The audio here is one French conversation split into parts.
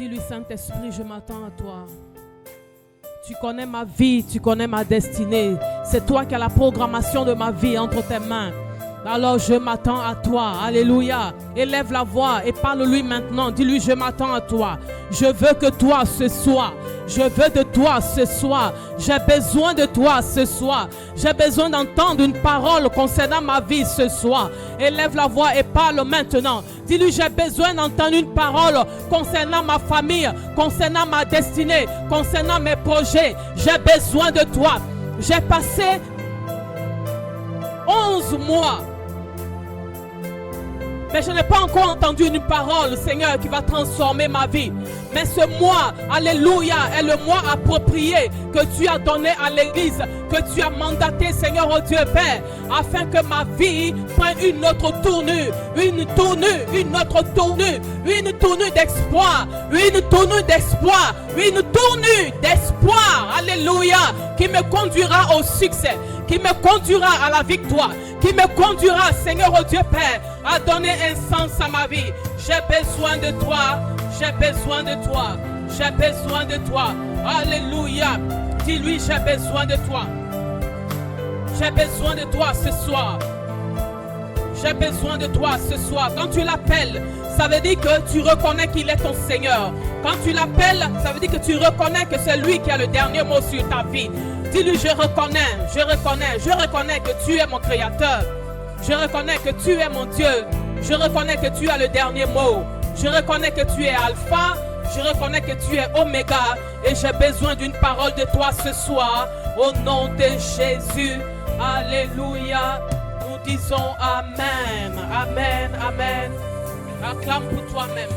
Dis-lui, Saint-Esprit, je m'attends à toi. Tu connais ma vie, tu connais ma destinée. C'est toi qui as la programmation de ma vie entre tes mains. Alors je m'attends à toi. Alléluia. Élève la voix et parle-lui maintenant. Dis-lui, je m'attends à toi. Je veux que toi ce soir. Je veux de toi ce soir. J'ai besoin de toi ce soir. J'ai besoin d'entendre une parole concernant ma vie ce soir. Élève la voix et parle maintenant. Dis-lui, j'ai besoin d'entendre une parole concernant ma famille, concernant ma destinée, concernant mes projets. J'ai besoin de toi. J'ai passé 11 mois. Mais je n'ai pas encore entendu une parole, Seigneur, qui va transformer ma vie. Mais ce mois, alléluia, est le mois approprié que tu as donné à l'église, que tu as mandaté, Seigneur, oh Dieu Père, afin que ma vie prenne une autre tournure, une autre tournure, une tournure d'espoir, une tournure d'espoir, une tournure d'espoir, alléluia, qui me conduira au succès, qui me conduira à la victoire, qui me conduira, Seigneur, oh Dieu Père, à donner un sens à ma vie. J'ai besoin de toi, j'ai besoin de toi, j'ai besoin de toi. Alléluia. Dis-lui, j'ai besoin de toi. J'ai besoin de toi ce soir. J'ai besoin de toi ce soir. Quand tu l'appelles, ça veut dire que tu reconnais qu'il est ton Seigneur. Quand tu l'appelles, ça veut dire que tu reconnais que c'est lui qui a le dernier mot sur ta vie. Dis-lui, je reconnais que tu es mon Créateur. Je reconnais que tu es mon Dieu. Je reconnais que tu as le dernier mot. Je reconnais que tu es Alpha. Je reconnais que tu es Oméga. Et j'ai besoin d'une parole de toi ce soir. Au nom de Jésus. Alléluia. Nous disons Amen. Amen. Amen. Acclame pour toi-même.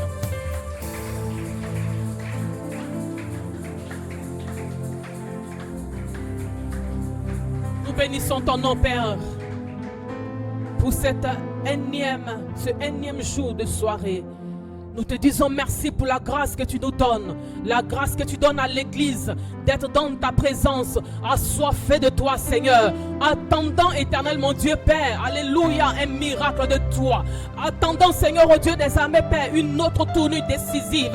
Nous bénissons ton nom, Père, pour ce énième jour de soirée. Nous te disons merci pour la grâce que tu nous donnes, la grâce que tu donnes à l'église d'être dans ta présence, assoiffé de toi, Seigneur, attendant, éternel mon Dieu Père, alléluia, un miracle de toi, attendant, Seigneur, au Dieu des armées, Père, une autre tournure décisive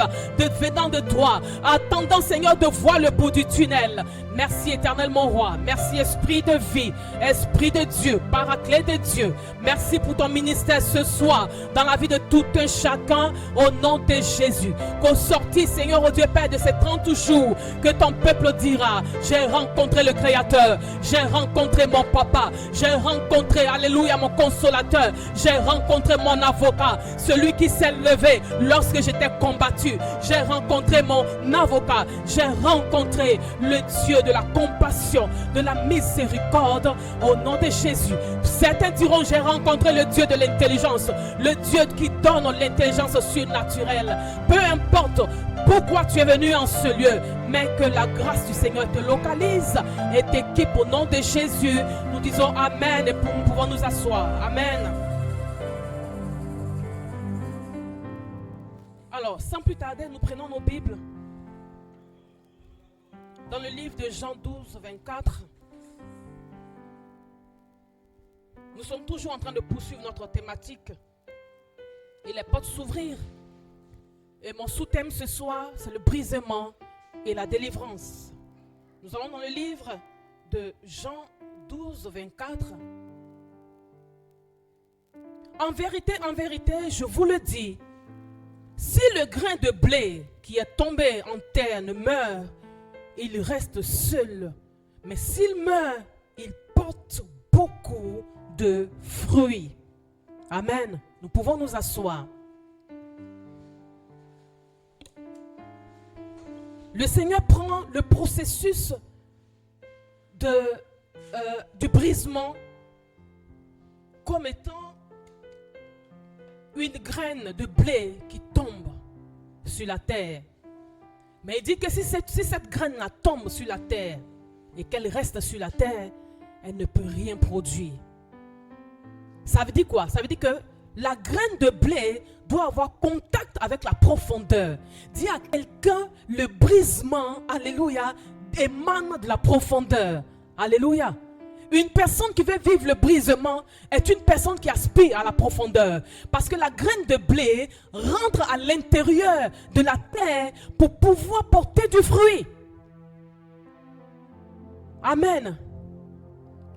venant de toi, attendant, Seigneur, de voir le bout du tunnel. Merci, éternel mon roi, merci, esprit de vie, esprit de Dieu, paraclet de Dieu, merci pour ton ministère ce soir dans la vie de tout un chacun, au nom de Jésus. Qu'au sortir, Seigneur, au Dieu Père, de ces 30 jours, que ton peuple dira, j'ai rencontré le Créateur, j'ai rencontré mon papa, j'ai rencontré, alléluia, mon consolateur, j'ai rencontré mon avocat, celui qui s'est levé lorsque j'étais combattu, j'ai rencontré mon avocat, j'ai rencontré le Dieu de la compassion, de la miséricorde, au nom de Jésus. Certains diront, j'ai rencontré le Dieu de l'intelligence, le Dieu qui donne l'intelligence surnaturelle. Peu importe pourquoi tu es venu en ce lieu, mais que la grâce du Seigneur te localise et t'équipe au nom de Jésus. Nous disons Amen et nous pouvons nous asseoir. Amen. Alors, sans plus tarder, nous prenons nos Bibles. Dans le livre de Jean 12, 24, nous sommes toujours en train de poursuivre notre thématique. Et les portes s'ouvrir. Et mon sous-thème ce soir, c'est le brisement et la délivrance. Nous allons dans le livre de Jean 12, 24. En vérité, je vous le dis, si le grain de blé qui est tombé en terre ne meurt, il reste seul. Mais s'il meurt, il porte beaucoup de fruits. Amen. Nous pouvons nous asseoir. Le Seigneur prend le processus du brisement comme étant une graine de blé qui tombe sur la terre. Mais il dit que si cette graine-là tombe sur la terre et qu'elle reste sur la terre, elle ne peut rien produire. Ça veut dire quoi? Ça veut dire que la graine de blé doit avoir contact avec la profondeur. Dis à quelqu'un, le brisement, alléluia, émane de la profondeur. Alléluia. Une personne qui veut vivre le brisement est une personne qui aspire à la profondeur. Parce que la graine de blé rentre à l'intérieur de la terre pour pouvoir porter du fruit. Amen.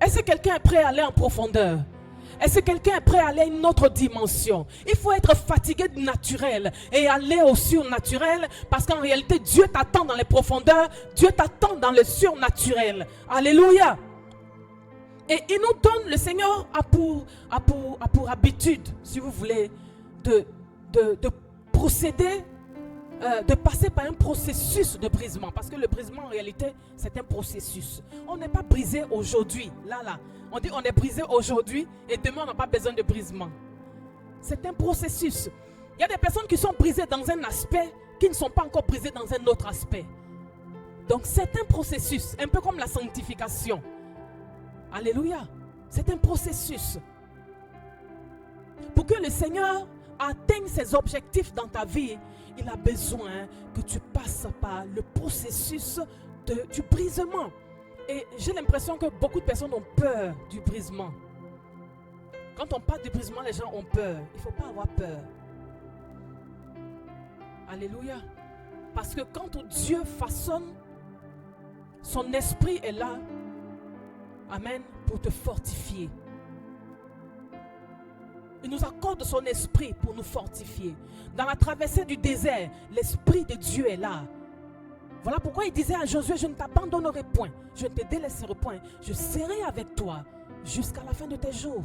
Est-ce que quelqu'un est prêt à aller en profondeur? Est-ce que quelqu'un est prêt à aller à une autre dimension? Il faut être fatigué du naturel et aller au surnaturel, parce qu'en réalité, Dieu t'attend dans les profondeurs, Dieu t'attend dans le surnaturel. Alléluia. Et il nous donne, le Seigneur a pour habitude, si vous voulez, de procéder, de passer par un processus de brisement. Parce que le brisement, en réalité, c'est un processus. On n'est pas brisé aujourd'hui, là. On dit on est brisé aujourd'hui et demain on n'a pas besoin de brisement. C'est un processus. Il y a des personnes qui sont brisées dans un aspect, qui ne sont pas encore brisées dans un autre aspect. Donc c'est un processus, un peu comme la sanctification. Alléluia. C'est un processus. Pour que le Seigneur atteigne ses objectifs dans ta vie, il a besoin que tu passes par le processus du brisement. Et j'ai l'impression que beaucoup de personnes ont peur du brisement. Quand on parle du brisement, les gens ont peur. Il ne faut pas avoir peur. Alléluia. Parce que quand Dieu façonne, son esprit est là. Amen. Pour te fortifier. Il nous accorde son esprit pour nous fortifier. Dans la traversée du désert, l'esprit de Dieu est là. Voilà pourquoi il disait à Josué, je ne t'abandonnerai point, je ne te délaisserai point, je serai avec toi jusqu'à la fin de tes jours.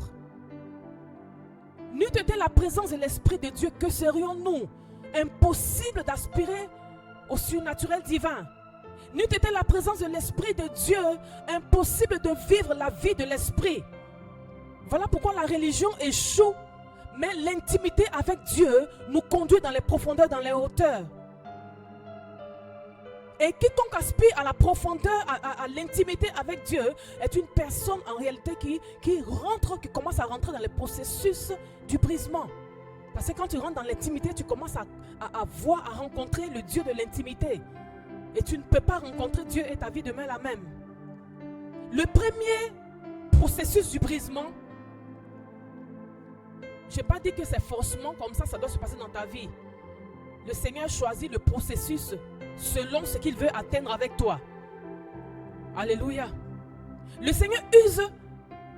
N'eût été la présence de l'Esprit de Dieu, que serions-nous? Impossible d'aspirer au surnaturel divin. N'eût été la présence de l'Esprit de Dieu, impossible de vivre la vie de l'Esprit. Voilà pourquoi la religion échoue, mais l'intimité avec Dieu nous conduit dans les profondeurs, dans les hauteurs. Et quiconque aspire à la profondeur, à l'intimité avec Dieu, est une personne en réalité qui commence à rentrer dans le processus du brisement. Parce que quand tu rentres dans l'intimité, tu commences à rencontrer le Dieu de l'intimité. Et tu ne peux pas rencontrer Dieu et ta vie demeure la même. Le premier processus du brisement, je n'ai pas dit que c'est forcément comme ça doit se passer dans ta vie. Le Seigneur choisit le processus selon ce qu'il veut atteindre avec toi. Alléluia. Le Seigneur use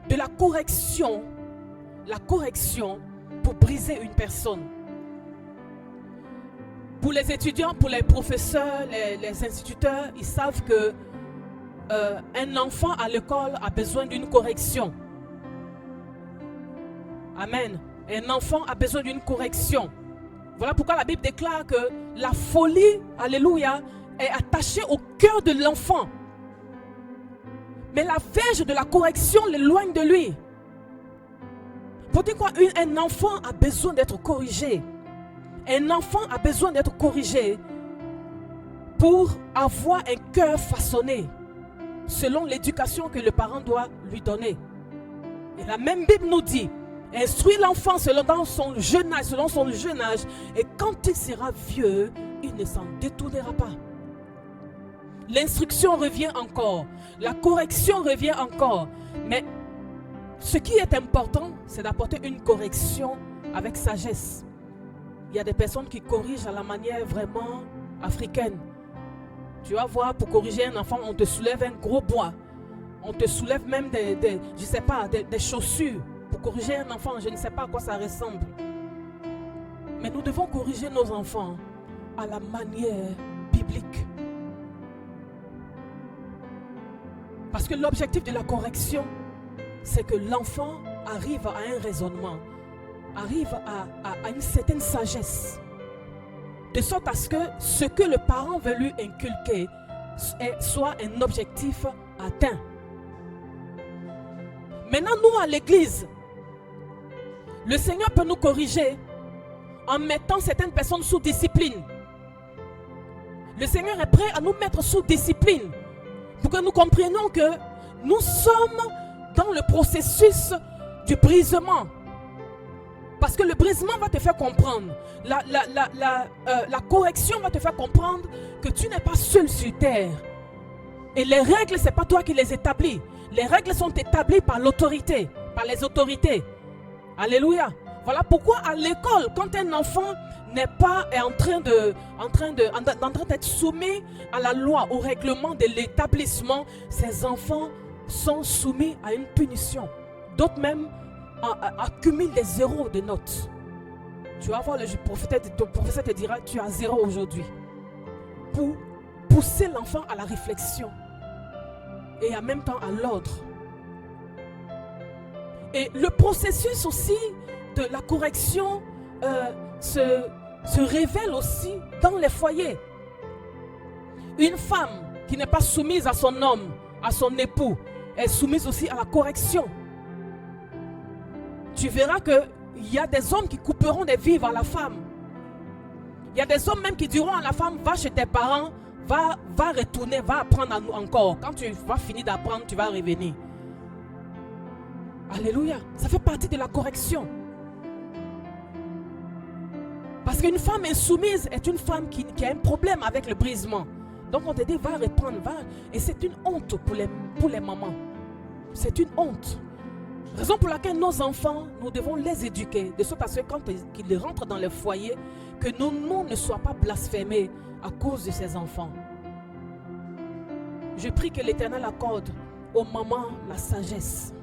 de la correction pour briser une personne. Pour les étudiants, pour les professeurs, les instituteurs, ils savent que un enfant à l'école a besoin d'une correction. Amen. Un enfant a besoin d'une correction. Voilà pourquoi la Bible déclare que la folie, alléluia, est attachée au cœur de l'enfant. Mais la verge de la correction l'éloigne de lui. Pour dire quoi, un enfant a besoin d'être corrigé. Un enfant a besoin d'être corrigé pour avoir un cœur façonné selon l'éducation que le parent doit lui donner. Et la même Bible nous dit, instruis l'enfant selon son jeune âge, et quand il sera vieux, il ne s'en détournera pas. L'instruction revient encore, la correction revient encore, mais ce qui est important, c'est d'apporter une correction avec sagesse. Il y a des personnes qui corrigent à la manière vraiment africaine. Tu vas voir, pour corriger un enfant, on te soulève un gros bois, on te soulève même des chaussures. Pour corriger un enfant, je ne sais pas à quoi ça ressemble. Mais nous devons corriger nos enfants à la manière biblique. Parce que l'objectif de la correction, c'est que l'enfant arrive à un raisonnement, arrive à une certaine sagesse. De sorte à ce que le parent veut lui inculquer soit un objectif atteint. Maintenant, nous à l'église, le Seigneur peut nous corriger en mettant certaines personnes sous discipline. Le Seigneur est prêt à nous mettre sous discipline pour que nous comprenions que nous sommes dans le processus du brisement. Parce que le brisement va te faire comprendre, la correction va te faire comprendre que tu n'es pas seul sur terre. Et les règles, ce n'est pas toi qui les établis. Les règles sont établies par l'autorité, par les autorités. Alléluia. Voilà pourquoi à l'école, quand un enfant n'est pas en train d'être soumis à la loi, au règlement de l'établissement, ces enfants sont soumis à une punition. D'autres même accumulent des zéros de notes. Tu vas voir, ton professeur te dira, tu as 0 aujourd'hui. Pour pousser l'enfant à la réflexion et en même temps à l'ordre. Et le processus aussi de la correction se révèle aussi dans les foyers. Une femme qui n'est pas soumise à son homme, à son époux, est soumise aussi à la correction. Tu verras qu'il y a des hommes qui couperont des vivres à la femme. Il y a des hommes même qui diront à la femme, va chez tes parents, va retourner, va apprendre encore. Quand tu vas finir d'apprendre, tu vas revenir. Alléluia. Ça fait partie de la correction. Parce qu'une femme insoumise est une femme qui a un problème avec le brisement. Donc on te dit, va reprendre, va. Et c'est une honte pour les mamans. C'est une honte. Raison pour laquelle nos enfants, nous devons les éduquer, de sorte à ce que quand ils rentrent dans le foyer, que nos noms ne soient pas blasphémés à cause de ces enfants. Je prie que l'Éternel accorde aux mamans la sagesse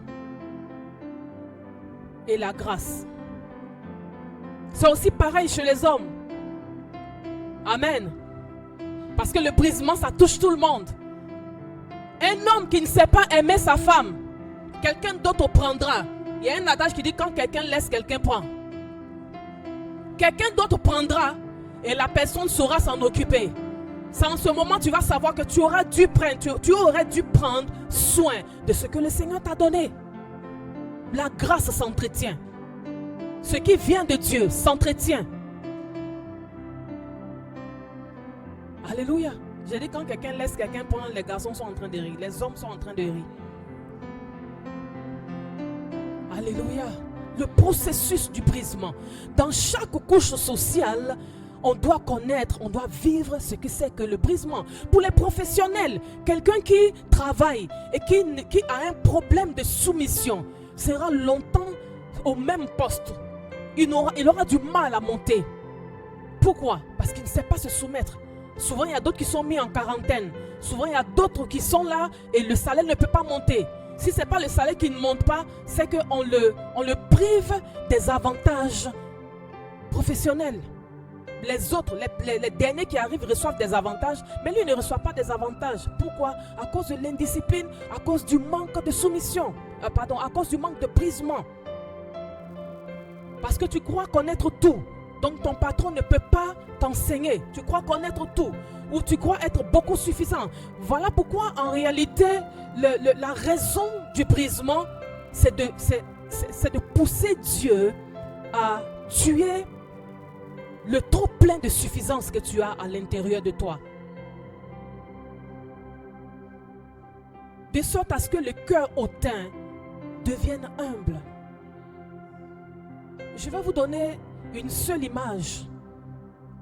et la grâce. C'est aussi pareil chez les hommes. Amen. Parce que le brisement, ça touche tout le monde. Un homme qui ne sait pas aimer sa femme, quelqu'un d'autre prendra. Il y a un adage qui dit quand quelqu'un laisse, quelqu'un prend. Quelqu'un d'autre prendra et la personne saura s'en occuper. C'est en ce moment tu vas savoir que tu aurais dû prendre soin de ce que le Seigneur t'a donné. La grâce s'entretient. Ce qui vient de Dieu s'entretient. Alléluia. J'ai dit quand quelqu'un laisse, quelqu'un prend, les garçons sont en train de rire. Les hommes sont en train de rire. Alléluia. Le processus du brisement. Dans chaque couche sociale, on doit connaître, on doit vivre ce que c'est que le brisement. Pour les professionnels, quelqu'un qui travaille et qui a un problème de soumission sera longtemps au même poste. Il aura du mal à monter. Pourquoi? Parce qu'il ne sait pas se soumettre. Souvent, il y a d'autres qui sont mis en quarantaine. Souvent, il y a d'autres qui sont là et le salaire ne peut pas monter. Si ce n'est pas le salaire qui ne monte pas, c'est qu'on le prive des avantages professionnels. Les autres, les derniers qui arrivent reçoivent des avantages, mais lui ne reçoit pas des avantages. Pourquoi? À cause de l'indiscipline, à cause du manque de soumission, à cause du manque de brisement. Parce que tu crois connaître tout, donc ton patron ne peut pas t'enseigner. Tu crois connaître tout, ou tu crois être beaucoup suffisant. Voilà pourquoi en réalité, la raison du brisement, c'est de pousser Dieu à tuer le trop plein de suffisance que tu as à l'intérieur de toi. De sorte à ce que le cœur hautain devienne humble. Je vais vous donner une seule image.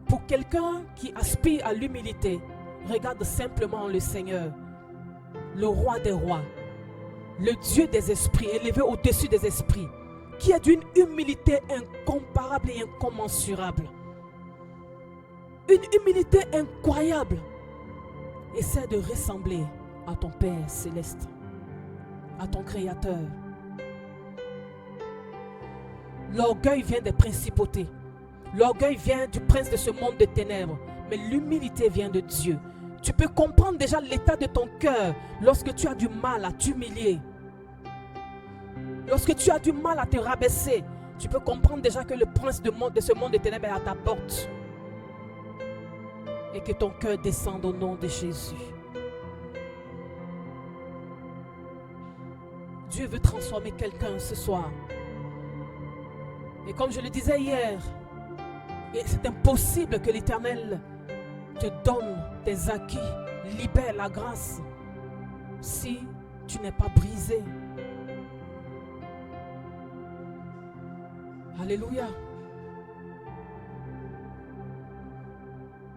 Pour quelqu'un qui aspire à l'humilité, regarde simplement le Seigneur, le roi des rois, le Dieu des esprits, élevé au-dessus des esprits, qui est d'une humilité incomparable et incommensurable. Une humilité incroyable. Essaie de ressembler à ton Père céleste, à ton Créateur. L'orgueil vient des principautés. L'orgueil vient du prince de ce monde de ténèbres. Mais l'humilité vient de Dieu. Tu peux comprendre déjà l'état de ton cœur lorsque tu as du mal à t'humilier. Lorsque tu as du mal à te rabaisser, tu peux comprendre déjà que le prince de ce monde de ténèbres est à ta porte. Et que ton cœur descende au nom de Jésus. Dieu veut transformer quelqu'un ce soir. Et comme je le disais hier, c'est impossible que l'Éternel te donne tes acquis, libère la grâce, si tu n'es pas brisé. Alléluia.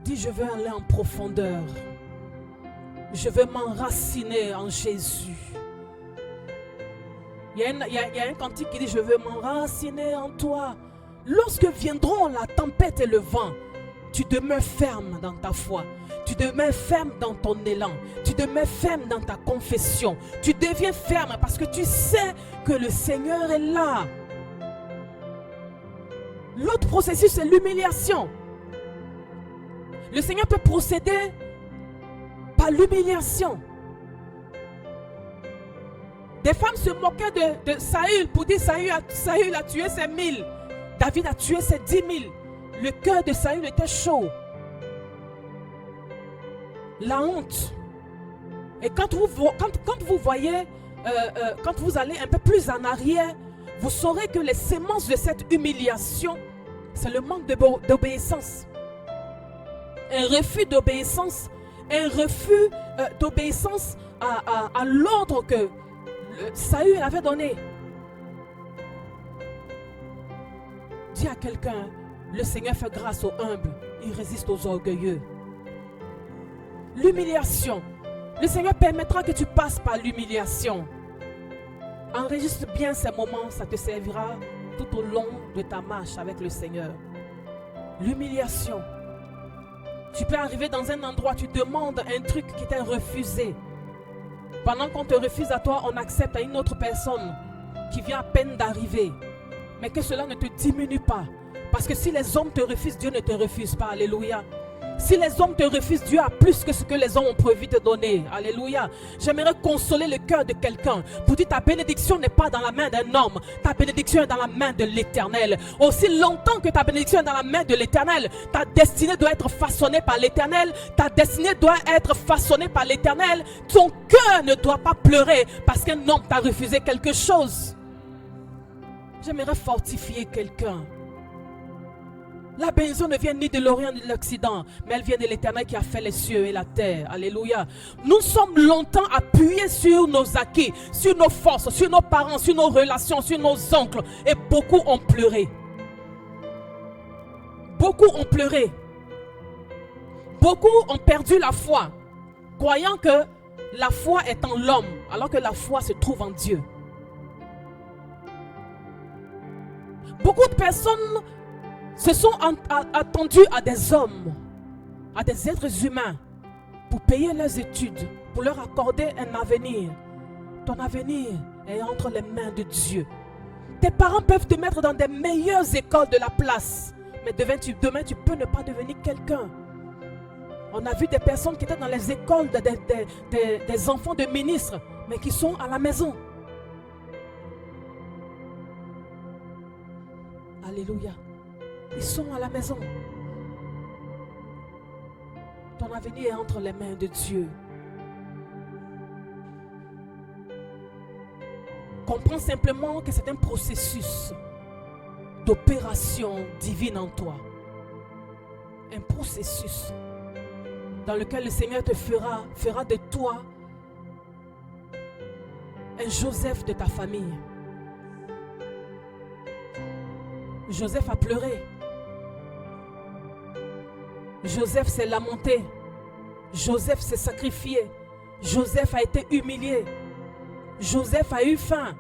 Dis, je veux aller en profondeur. Je veux m'enraciner en Jésus. Il y a un cantique qui dit: je veux m'enraciner en toi. Lorsque viendront la tempête et le vent, tu demeures ferme dans ta foi. Tu demeures ferme dans ton élan. Tu demeures ferme dans ta confession. Tu deviens ferme parce que tu sais que le Seigneur est là. L'autre processus, c'est l'humiliation. Le Seigneur peut procéder par l'humiliation. Des femmes se moquaient de Saül pour dire: Saül a tué ses 1000. David a tué ses 10 000. Le cœur de Saül était chaud. La honte. Et quand vous voyez, quand vous allez un peu plus en arrière, vous saurez que les semences de cette humiliation, c'est le manque d'obéissance. Un refus d'obéissance. Un refus d'obéissance à l'ordre que Saül avait donné. Dis à quelqu'un: le Seigneur fait grâce aux humbles, il résiste aux orgueilleux. L'humiliation. Le Seigneur permettra que tu passes par l'humiliation. Enregistre bien ces moments, ça te servira tout au long de ta marche avec le Seigneur. L'humiliation. Tu peux arriver dans un endroit, tu demandes un truc qui t'est refusé. Pendant qu'on te refuse à toi, on accepte à une autre personne qui vient à peine d'arriver. Mais que cela ne te diminue pas. Parce que si les hommes te refusent, Dieu ne te refuse pas. Alléluia. Si les hommes te refusent, Dieu a plus que ce que les hommes ont prévu te donner. Alléluia. J'aimerais consoler le cœur de quelqu'un pour dire: ta bénédiction n'est pas dans la main d'un homme. Ta bénédiction est dans la main de l'Éternel. Aussi longtemps que ta bénédiction est dans la main de l'Éternel, ta destinée doit être façonnée par l'Éternel. Ta destinée doit être façonnée par l'Éternel. Ton cœur ne doit pas pleurer parce qu'un homme t'a refusé quelque chose. J'aimerais fortifier quelqu'un. La bénédiction ne vient ni de l'Orient ni de l'Occident, mais elle vient de l'Éternel qui a fait les cieux et la terre. Alléluia. Nous sommes longtemps appuyés sur nos acquis, sur nos forces, sur nos parents, sur nos relations, sur nos oncles. Et beaucoup ont pleuré. Beaucoup ont pleuré. Beaucoup ont perdu la foi, croyant que la foi est en l'homme, alors que la foi se trouve en Dieu. Beaucoup de personnes se sont attendues à des hommes, à des êtres humains, pour payer leurs études, pour leur accorder un avenir. Ton avenir est entre les mains de Dieu. Tes parents peuvent te mettre dans des meilleures écoles de la place, mais demain tu peux ne pas devenir quelqu'un. On a vu des personnes qui étaient dans les écoles des enfants de ministres, mais qui sont à la maison. Alléluia. Ils sont à la maison. Ton avenir est entre les mains de Dieu. Comprends simplement que c'est un processus d'opération divine en toi. Un processus dans lequel le Seigneur te fera de toi un Joseph de ta famille. Joseph a pleuré. Joseph s'est lamenté. Joseph s'est sacrifié. Joseph a été humilié. Joseph a eu faim.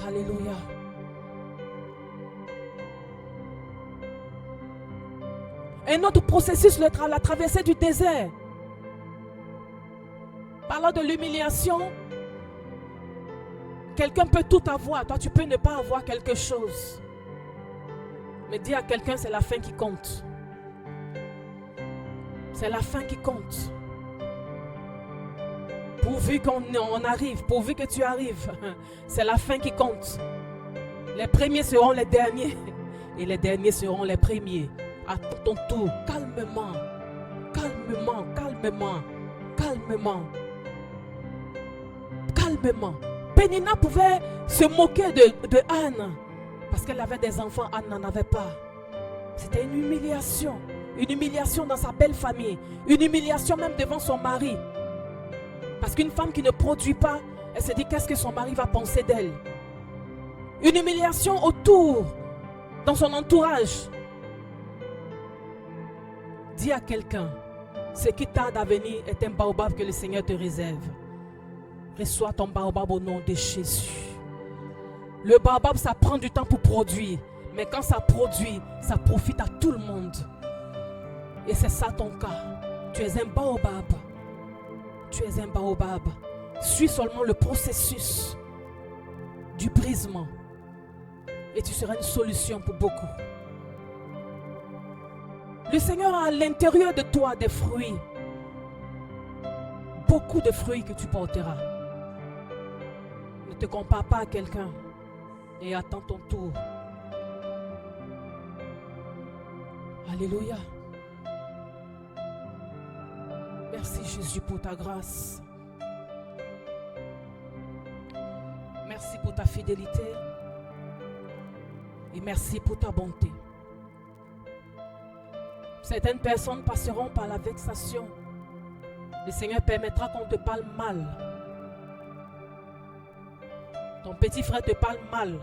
Alléluia. Un autre processus, la traversée du désert. Parlant de l'humiliation, quelqu'un peut tout avoir, toi tu peux ne pas avoir quelque chose. Mais dis à quelqu'un, c'est la fin qui compte. C'est la fin qui compte. Pourvu qu'on arrive, pourvu que tu arrives, c'est la fin qui compte. Les premiers seront les derniers et les derniers seront les premiers. Attends ton tour, calmement, calmement, calmement, calmement, calmement. Pénina pouvait se moquer de Anne parce qu'elle avait des enfants, Anne n'en avait pas. C'était une humiliation dans sa belle famille, une humiliation même devant son mari. Parce qu'une femme qui ne produit pas, elle se dit qu'est-ce que son mari va penser d'elle. Une humiliation autour, dans son entourage. Dis à quelqu'un, ce qui tarde à venir est un baobab que le Seigneur te réserve. Reçois ton baobab au nom de Jésus. Le baobab, ça prend du temps pour produire. Mais quand ça produit, ça profite à tout le monde. Et c'est ça ton cas. Tu es un baobab. Tu es un baobab. Suis seulement le processus du brisement. Et tu seras une solution pour beaucoup. Le Seigneur a à l'intérieur de toi des fruits. Beaucoup de fruits que tu porteras. Ne te compare pas à quelqu'un et attends ton tour. Alléluia. Merci Jésus pour ta grâce. Merci pour ta fidélité. Et merci pour ta bonté. Certaines personnes passeront par la vexation. Le Seigneur permettra qu'on te parle mal. Ton petit frère te parle mal.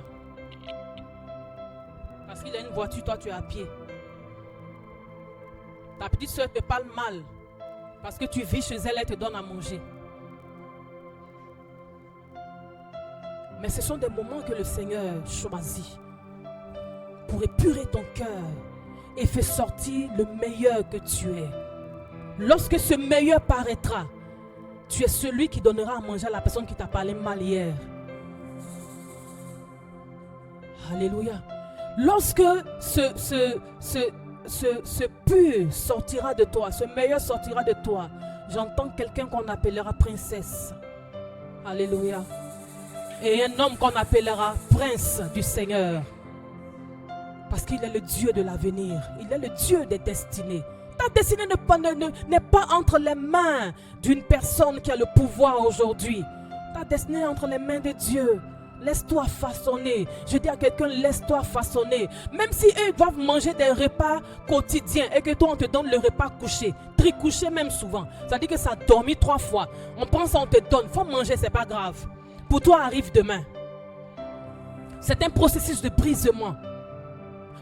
Parce qu'il a une voiture, toi tu es à pied. Ta petite soeur te parle mal. Parce que tu vis chez elle, elle te donne à manger. Mais ce sont des moments que le Seigneur choisit pour épurer ton cœur et faire sortir le meilleur que tu es. Lorsque ce meilleur paraîtra, tu es celui qui donnera à manger à la personne qui t'a parlé mal hier. Alléluia. Lorsque ce pur sortira de toi, ce meilleur sortira de toi, j'entends quelqu'un qu'on appellera princesse. Alléluia. Et un homme qu'on appellera prince du Seigneur. Parce qu'il est le Dieu de l'avenir. Il est le Dieu des destinées. Ta destinée n'est pas entre les mains d'une personne qui a le pouvoir aujourd'hui. Ta destinée est entre les mains de Dieu. Laisse-toi façonner. Je dis à quelqu'un, laisse-toi façonner. Même si eux doivent manger des repas quotidiens et que toi on te donne le repas couché, tricouché même souvent. Ça dit que ça a dormi 3 fois. On pense on te donne, il faut manger, c'est pas grave. Pour toi arrive demain. C'est un processus de brisement.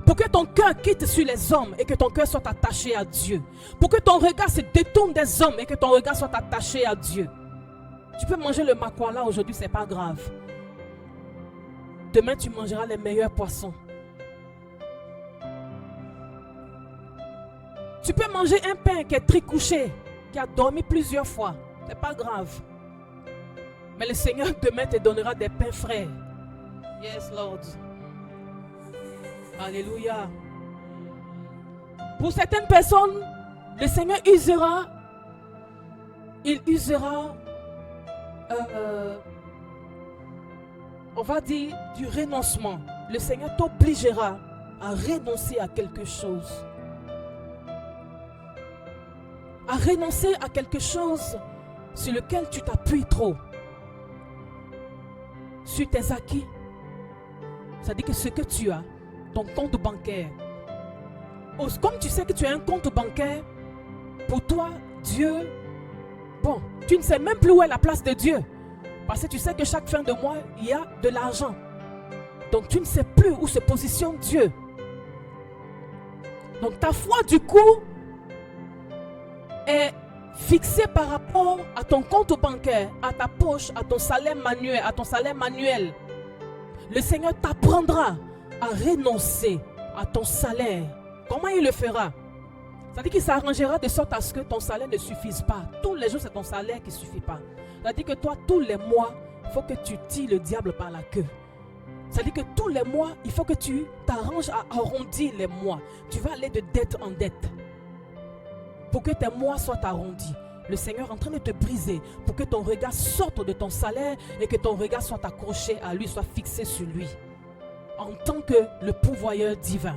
Pour que ton cœur quitte sur les hommes et que ton cœur soit attaché à Dieu. Pour que ton regard se détourne des hommes et que ton regard soit attaché à Dieu. Tu peux manger le makwala aujourd'hui, c'est pas grave. Demain, tu mangeras les meilleurs poissons. Tu peux manger un pain qui est tricouché, qui a dormi plusieurs fois. Ce n'est pas grave. Mais le Seigneur demain te donnera des pains frais. Yes, Lord. Alléluia. Pour certaines personnes, le Seigneur usera. Il usera. On va dire du renoncement. Le Seigneur t'obligera à renoncer à quelque chose. À renoncer à quelque chose sur lequel tu t'appuies trop. Sur tes acquis. C'est-à-dire que ce que tu as, ton compte bancaire. Comme tu sais que tu as un compte bancaire, pour toi, Dieu, bon, tu ne sais même plus où est la place de Dieu. Parce que tu sais que chaque fin de mois, il y a de l'argent. Donc tu ne sais plus où se positionne Dieu. Donc ta foi du coup est fixée par rapport à ton compte bancaire, à ta poche, à ton salaire manuel, Le Seigneur t'apprendra à renoncer à ton salaire. Comment il le fera? C'est-à-dire qu'il s'arrangera de sorte à ce que ton salaire ne suffise pas. Tous les jours, c'est ton salaire qui ne suffit pas. C'est-à-dire que toi, tous les mois, il faut que tu tires le diable par la queue. C'est-à-dire que tous les mois, il faut que tu t'arranges à arrondir les mois. Tu vas aller de dette en dette. Pour que tes mois soient arrondis. Le Seigneur est en train de te briser pour que ton regard sorte de ton salaire et que ton regard soit accroché à lui, soit fixé sur lui. En tant que le pourvoyeur divin.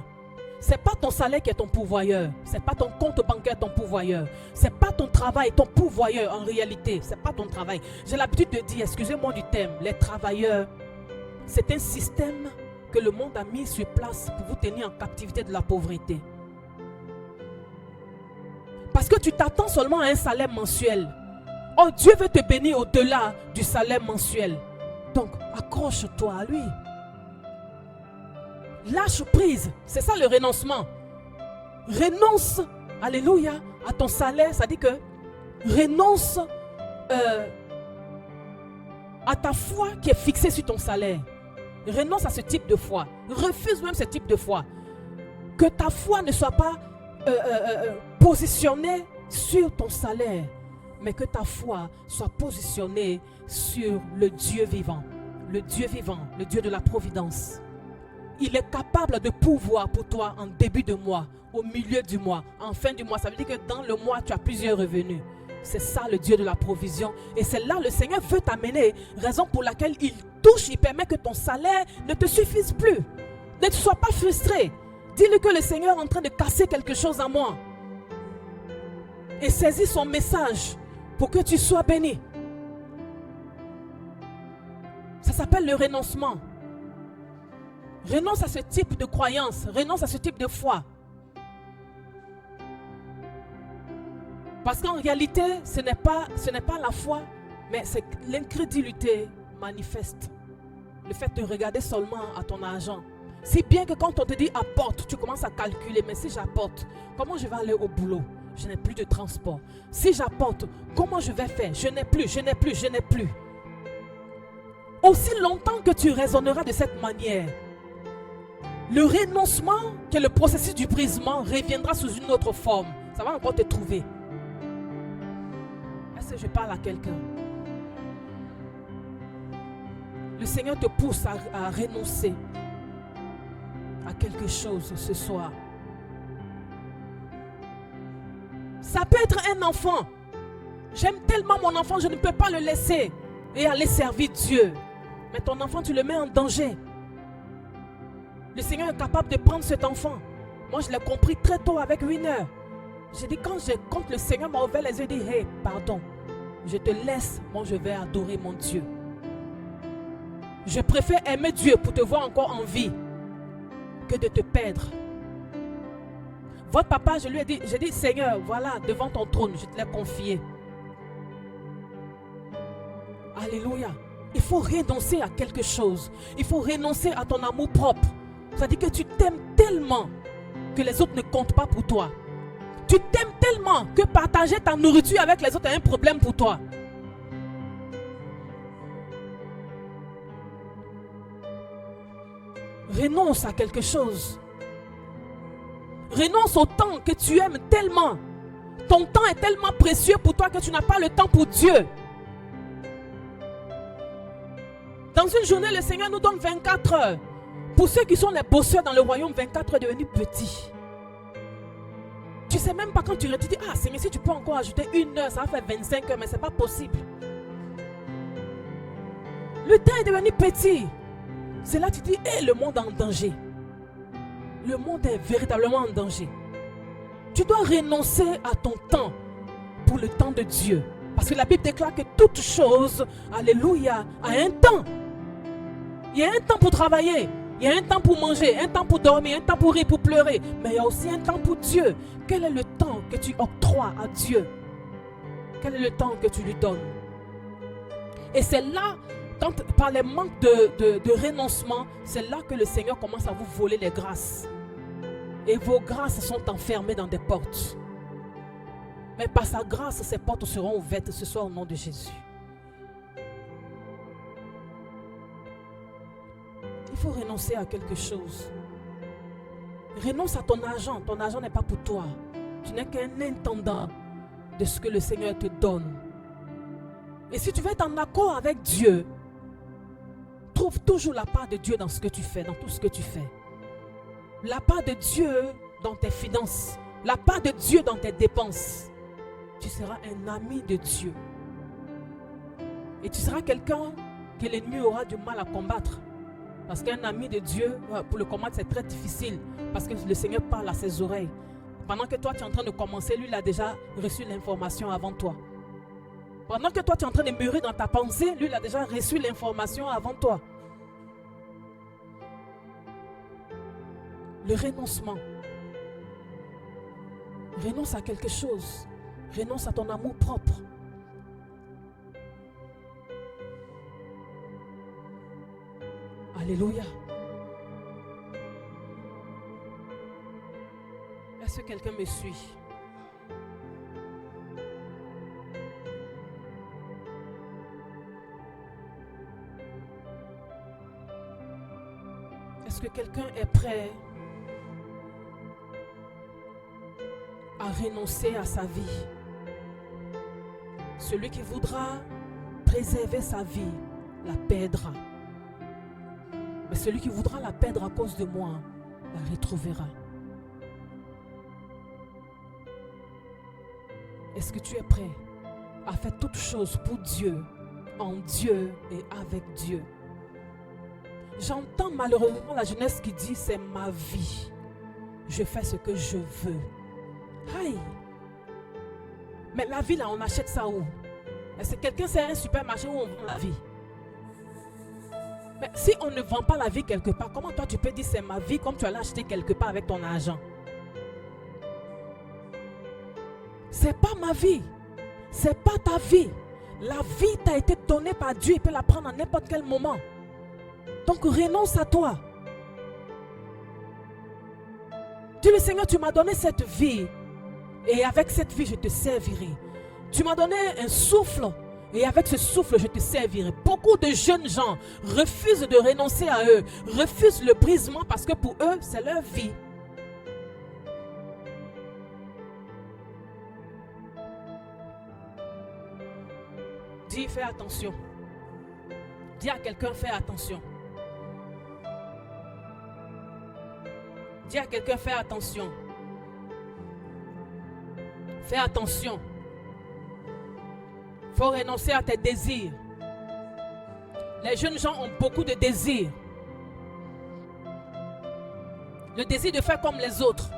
Ce n'est pas ton salaire qui est ton pourvoyeur. Ce n'est pas ton compte bancaire ton pourvoyeur. Ce n'est pas ton travail ton pourvoyeur en réalité. Ce n'est pas ton travail. J'ai l'habitude de dire, excusez-moi du terme, les travailleurs, c'est un système que le monde a mis sur place pour vous tenir en captivité de la pauvreté. Parce que tu t'attends seulement à un salaire mensuel. Oh, Dieu veut te bénir au-delà du salaire mensuel. Donc, accroche-toi à lui. Lâche prise, c'est ça le renoncement. Renonce, alléluia, à ton salaire, ça dit que renonce à ta foi qui est fixée sur ton salaire. Renonce à ce type de foi. Refuse même ce type de foi. Que ta foi ne soit pas positionnée sur ton salaire, mais que ta foi soit positionnée sur le Dieu vivant. Le Dieu vivant, le Dieu de la providence. Il est capable de pourvoir pour toi en début de mois, au milieu du mois, en fin du mois. Ça veut dire que dans le mois, tu as plusieurs revenus. C'est ça le Dieu de la provision. Et c'est là le Seigneur veut t'amener. Raison pour laquelle il touche, il permet que ton salaire ne te suffise plus. Ne sois pas frustré. Dis-lui que le Seigneur est en train de casser quelque chose en moi. Et saisis son message pour que tu sois béni. Ça s'appelle le renoncement. Renonce à ce type de croyance. Renonce à ce type de foi. Parce qu'en réalité, ce n'est pas la foi, mais c'est l'incrédulité manifeste. Le fait de regarder seulement à ton argent. Si bien que quand on te dit apporte, tu commences à calculer. Mais si j'apporte, comment je vais aller au boulot? Je n'ai plus de transport. Si j'apporte, comment je vais faire? Je n'ai plus. Aussi longtemps que tu raisonneras de cette manière, le renoncement, qui est le processus du brisement, reviendra sous une autre forme. Ça va encore te trouver. Est-ce que je parle à quelqu'un? Le Seigneur te pousse à renoncer à quelque chose ce soir. Ça peut être un enfant. J'aime tellement mon enfant, je ne peux pas le laisser et aller servir Dieu. Mais ton enfant, tu le mets en danger. Le Seigneur est capable de prendre cet enfant. Moi, je l'ai compris très tôt avec Winner. J'ai dit, quand le Seigneur m'a ouvert les yeux, j'ai dit, hey, pardon, je te laisse, moi je vais adorer mon Dieu. Je préfère aimer Dieu pour te voir encore en vie que de te perdre. Votre papa, je lui ai dit, j'ai dit, Seigneur, voilà, devant ton trône, je te l'ai confié. Alléluia. Il faut renoncer à quelque chose. Il faut renoncer à ton amour propre. C'est-à-dire que tu t'aimes tellement que les autres ne comptent pas pour toi. Tu t'aimes tellement que partager ta nourriture avec les autres est un problème pour toi. Renonce à quelque chose. Renonce au temps que tu aimes tellement. Ton temps est tellement précieux pour toi que tu n'as pas le temps pour Dieu. Dans une journée, le Seigneur nous donne 24 heures. Pour ceux qui sont les bosseurs dans le royaume, 24 heures est devenu petit. Tu ne sais même pas quand tu te dis, ah Seigneur, si tu peux encore ajouter 1 heure, ça va faire 25 heures, mais ce n'est pas possible. Le temps est devenu petit. C'est là que tu dis, hé, le monde est en danger. Le monde est véritablement en danger. Tu dois renoncer à ton temps pour le temps de Dieu. Parce que la Bible déclare que toute chose, alléluia, a un temps. Il y a un temps pour travailler. Il y a un temps pour manger, un temps pour dormir, un temps pour rire, pour pleurer. Mais il y a aussi un temps pour Dieu. Quel est le temps que tu octroies à Dieu? Quel est le temps que tu lui donnes? Et c'est là, par les manques de renoncement, c'est là que le Seigneur commence à vous voler les grâces. Et vos grâces sont enfermées dans des portes. Mais par sa grâce, ces portes seront ouvertes ce soir au nom de Jésus. Il faut renoncer à quelque chose. Renonce à ton argent. Ton argent n'est pas pour toi. Tu n'es qu'un intendant de ce que le Seigneur te donne. Et si tu veux être en accord avec Dieu, trouve toujours la part de Dieu dans ce que tu fais, dans tout ce que tu fais. La part de Dieu dans tes finances. La part de Dieu dans tes dépenses. Tu seras un ami de Dieu. Et tu seras quelqu'un que l'ennemi aura du mal à combattre. Parce qu'un ami de Dieu, pour le combattre, c'est très difficile. Parce que le Seigneur parle à ses oreilles. Pendant que toi, tu es en train de commencer, lui, il a déjà reçu l'information avant toi. Pendant que toi, tu es en train de mûrir dans ta pensée, lui, il a déjà reçu l'information avant toi. Le renoncement. Renonce à quelque chose. Renonce à ton amour propre. Alléluia. Est-ce que quelqu'un me suit? quelqu'un est prêt à renoncer à sa vie? Celui qui voudra préserver sa vie la perdra. Mais celui qui voudra la perdre à cause de moi la retrouvera. Est-ce que tu es prêt à faire toutes choses pour Dieu, en Dieu et avec Dieu? J'entends malheureusement la jeunesse qui dit c'est ma vie. Je fais ce que je veux. Aïe! Mais la vie là, on achète ça où? Est-ce que quelqu'un sait un supermarché où on vend la vie? Mais si on ne vend pas la vie quelque part, comment toi tu peux dire c'est ma vie comme tu allais acheter quelque part avec ton argent? C'est pas ma vie. C'est pas ta vie. La vie t'a été donnée par Dieu. Il peut la prendre à n'importe quel moment. Donc renonce à toi. Dis le Seigneur, tu m'as donné cette vie. Et avec cette vie, je te servirai. Tu m'as donné un souffle. Et avec ce souffle, je te servirai. Beaucoup de jeunes gens refusent de renoncer à eux. Refusent le brisement parce que pour eux, c'est leur vie. Dis, fais attention. Dis à quelqu'un, fais attention. Dis à quelqu'un, fais attention. Fais attention. Il faut renoncer à tes désirs. Les jeunes gens ont beaucoup de désirs. Le désir de faire comme les autres.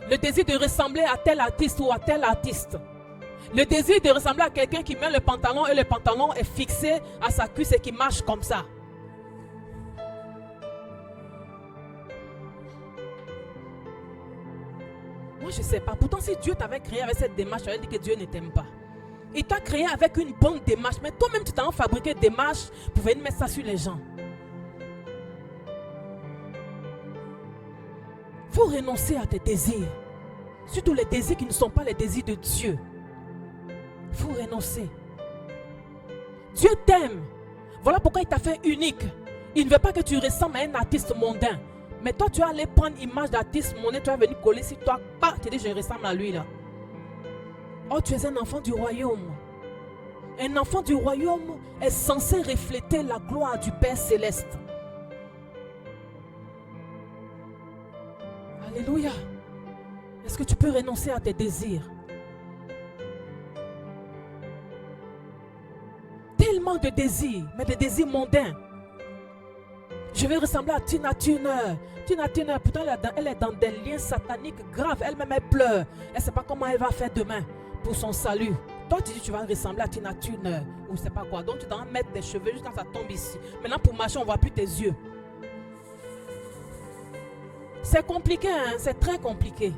Le désir de ressembler à tel artiste ou à tel artiste. Le désir de ressembler à quelqu'un qui met le pantalon et le pantalon est fixé à sa cuisse et qui marche comme ça. Moi, je ne sais pas. Pourtant, si Dieu t'avait créé avec cette démarche, tu aurais dit que Dieu ne t'aime pas. Il t'a créé avec une bonne démarche, mais toi-même, tu t'as fabriqué une démarche pour venir mettre ça sur les gens. Il faut renoncer à tes désirs. Surtout les désirs qui ne sont pas les désirs de Dieu. Il faut renoncer. Dieu t'aime. Voilà pourquoi il t'a fait unique. Il ne veut pas que tu ressembles à un artiste mondain. Mais toi, tu vas aller prendre l'image d'artiste mondain, tu vas venir coller sur toi. Tu dis, je ressemble à lui là. Oh, tu es un enfant du royaume. Un enfant du royaume est censé refléter la gloire du Père céleste. Alléluia. Est-ce que tu peux renoncer à tes désirs? Tellement de désirs, mais des désirs mondains. Je vais ressembler à Tina Turner. Tina Turner, pourtant elle est dans des liens sataniques graves. Elle-même, elle pleure. Elle ne sait pas comment elle va faire demain pour son salut. Toi, tu dis que tu vas ressembler à Tina Turner ou je ne sais pas quoi. Donc, tu dois mettre des cheveux jusqu'à ce que ça tombe ici. Maintenant, pour marcher, on ne voit plus tes yeux. C'est compliqué, hein? C'est très compliqué.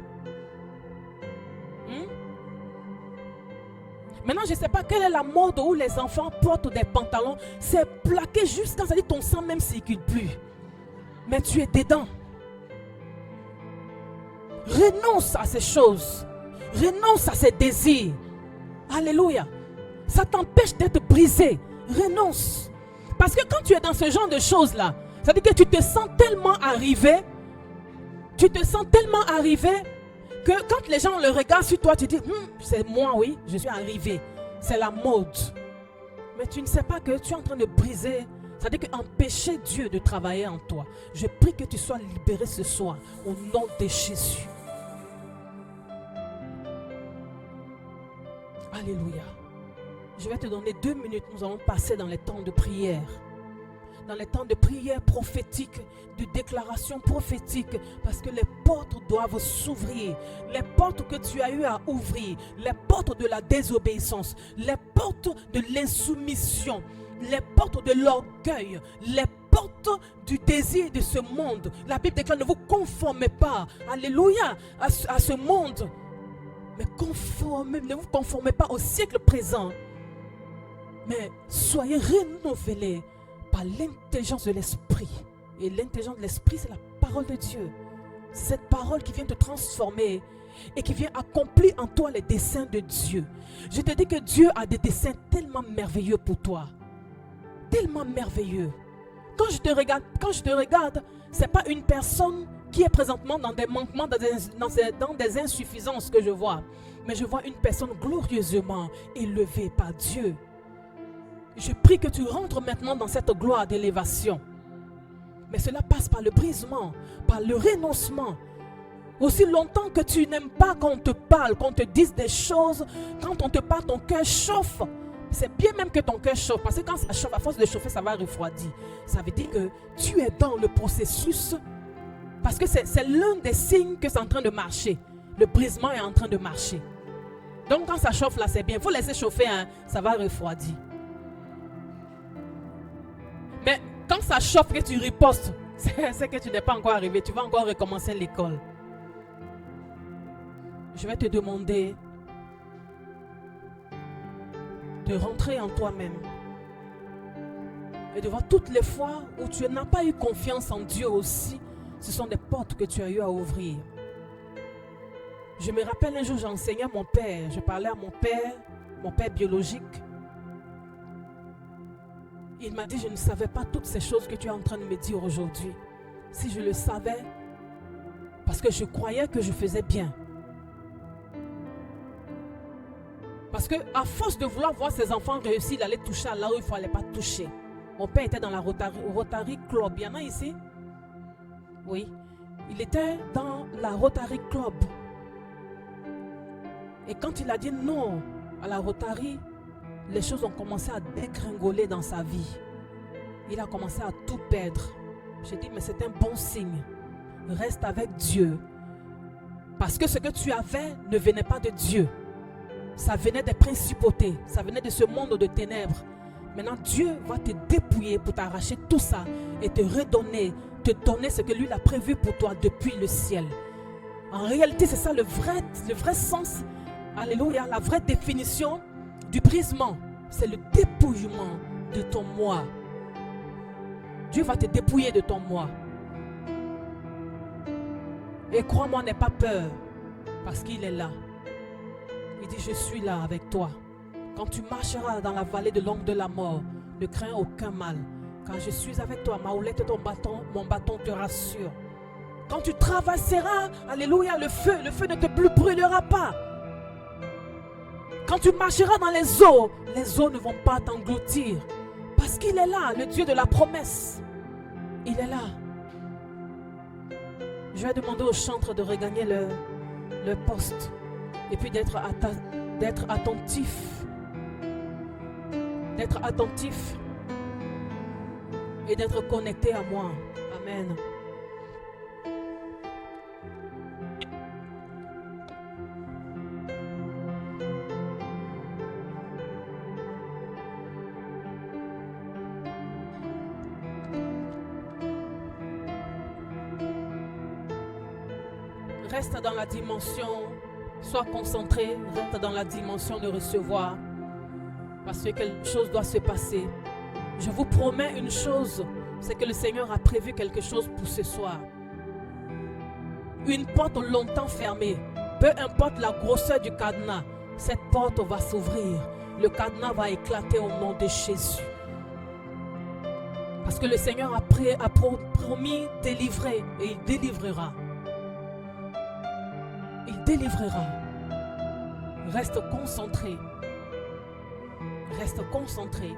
Maintenant, je ne sais pas quelle est la mode où les enfants portent des pantalons. C'est plaqué jusqu'à ce que ton sang même ne circule plus. Mais tu es dedans. Renonce à ces choses. Renonce à ces désirs. Alléluia. Ça t'empêche d'être brisé. Renonce. Parce que quand tu es dans ce genre de choses-là, ça veut dire que tu te sens tellement arrivé. Tu te sens tellement arrivé que quand les gens le regardent sur toi, tu dis, c'est moi, oui, je suis arrivé. C'est la mode. Mais tu ne sais pas que tu es en train de briser. C'est-à-dire qu'empêcher Dieu de travailler en toi. Je prie que tu sois libéré ce soir au nom de Jésus. Alléluia. Je vais te donner 2 minutes. Nous allons passer dans les temps de prière. Dans les temps de prière prophétique, de déclaration prophétique, parce que les portes doivent s'ouvrir. Les portes que tu as eu à ouvrir, les portes de la désobéissance, les portes de l'insoumission, les portes de l'orgueil, les portes du désir de ce monde. La Bible déclare, ne vous conformez pas, alléluia, à ce monde, mais ne vous conformez pas au siècle présent, mais soyez renouvelés par l'intelligence de l'esprit. Et l'intelligence de l'esprit, c'est la parole de Dieu. C'est cette parole qui vient te transformer et qui vient accomplir en toi les desseins de Dieu. Je te dis que Dieu a des desseins tellement merveilleux pour toi. Tellement merveilleux. Quand je te regarde, Ce n'est pas une personne qui est présentement dans des manquements, dans des insuffisances que je vois. Mais je vois une personne glorieusement élevée par Dieu. Je prie que tu rentres maintenant dans cette gloire d'élévation. Mais cela passe par le brisement, par le renoncement. Aussi longtemps que tu n'aimes pas qu'on te parle, qu'on te dise des choses, quand on te parle, ton cœur chauffe. C'est bien même que ton cœur chauffe, parce que quand ça chauffe, à force de chauffer, ça va refroidir. Ça veut dire que tu es dans le processus, parce que c'est l'un des signes que c'est en train de marcher. Le brisement est en train de marcher. Donc quand ça chauffe là, c'est bien. Il faut laisser chauffer, hein, ça va refroidir. Mais quand ça chauffe et que tu ripostes, c'est que tu n'es pas encore arrivé. Tu vas encore recommencer l'école. Je vais te demander de rentrer en toi-même et de voir toutes les fois où tu n'as pas eu confiance en Dieu aussi, ce sont des portes que tu as eu à ouvrir. Je me rappelle un jour, j'enseignais à mon père, je parlais à mon père biologique. Il m'a dit, je ne savais pas toutes ces choses que tu es en train de me dire aujourd'hui. Si je le savais, parce que je croyais que je faisais bien. Parce qu'à force de vouloir voir ses enfants réussir, il allait toucher là où il ne fallait pas toucher. Mon père était dans la Rotary Club. Il y en a ici? Oui. Il était dans la Rotary Club. Et quand il a dit non à la Rotary, les choses ont commencé à dégringoler dans sa vie. Il a commencé à tout perdre. J'ai dit, mais c'est un bon signe. Reste avec Dieu. Parce que ce que tu avais ne venait pas de Dieu. Ça venait des principautés. Ça venait de ce monde de ténèbres. Maintenant, Dieu va te dépouiller pour t'arracher tout ça et te redonner, te donner ce que lui a prévu pour toi depuis le ciel. En réalité, c'est ça le vrai sens. Alléluia, la vraie définition du brisement. C'est le dépouillement de ton moi. Dieu va te dépouiller de ton moi. Et crois-moi, n'aie pas peur, parce qu'il est là. Il dit, je suis là avec toi. Quand tu marcheras dans la vallée de l'ombre de la mort, ne crains aucun mal. Quand je suis avec toi, ma houlette et ton bâton, mon bâton te rassure. Quand tu traverseras, alléluia, le feu ne te brûlera pas. Quand tu marcheras dans les eaux ne vont pas t'engloutir. Parce qu'il est là, le Dieu de la promesse. Il est là. Je vais demander aux chantres de regagner leur poste. Et puis d'être attentif. D'être attentif. Et d'être connecté à moi. Amen. Reste dans la dimension, sois concentré, reste dans la dimension de recevoir. Parce que quelque chose doit se passer. Je vous promets une chose, c'est que le Seigneur a prévu quelque chose pour ce soir. Une porte longtemps fermée, peu importe la grosseur du cadenas, cette porte va s'ouvrir. Le cadenas va éclater au nom de Jésus. Parce que le Seigneur a promis délivrer et il délivrera. Il délivrera. Reste concentré. Reste concentré.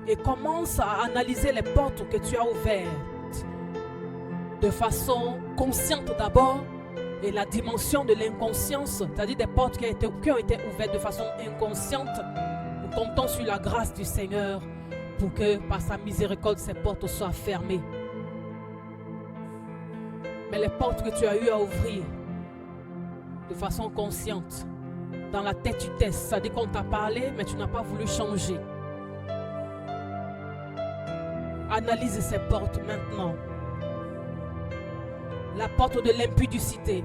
Et commence à analyser les portes que tu as ouvertes. De façon consciente d'abord. Et la dimension de l'inconscience. C'est-à-dire des portes qui ont été ouvertes de façon inconsciente. Nous comptons sur la grâce du Seigneur. Pour que par sa miséricorde ces portes soient fermées. Mais les portes que tu as eu à ouvrir. De façon consciente. Dans la tête tu testes. Ça dit qu'on t'a parlé mais tu n'as pas voulu changer. Analyse ces portes maintenant. La porte de l'impudicité.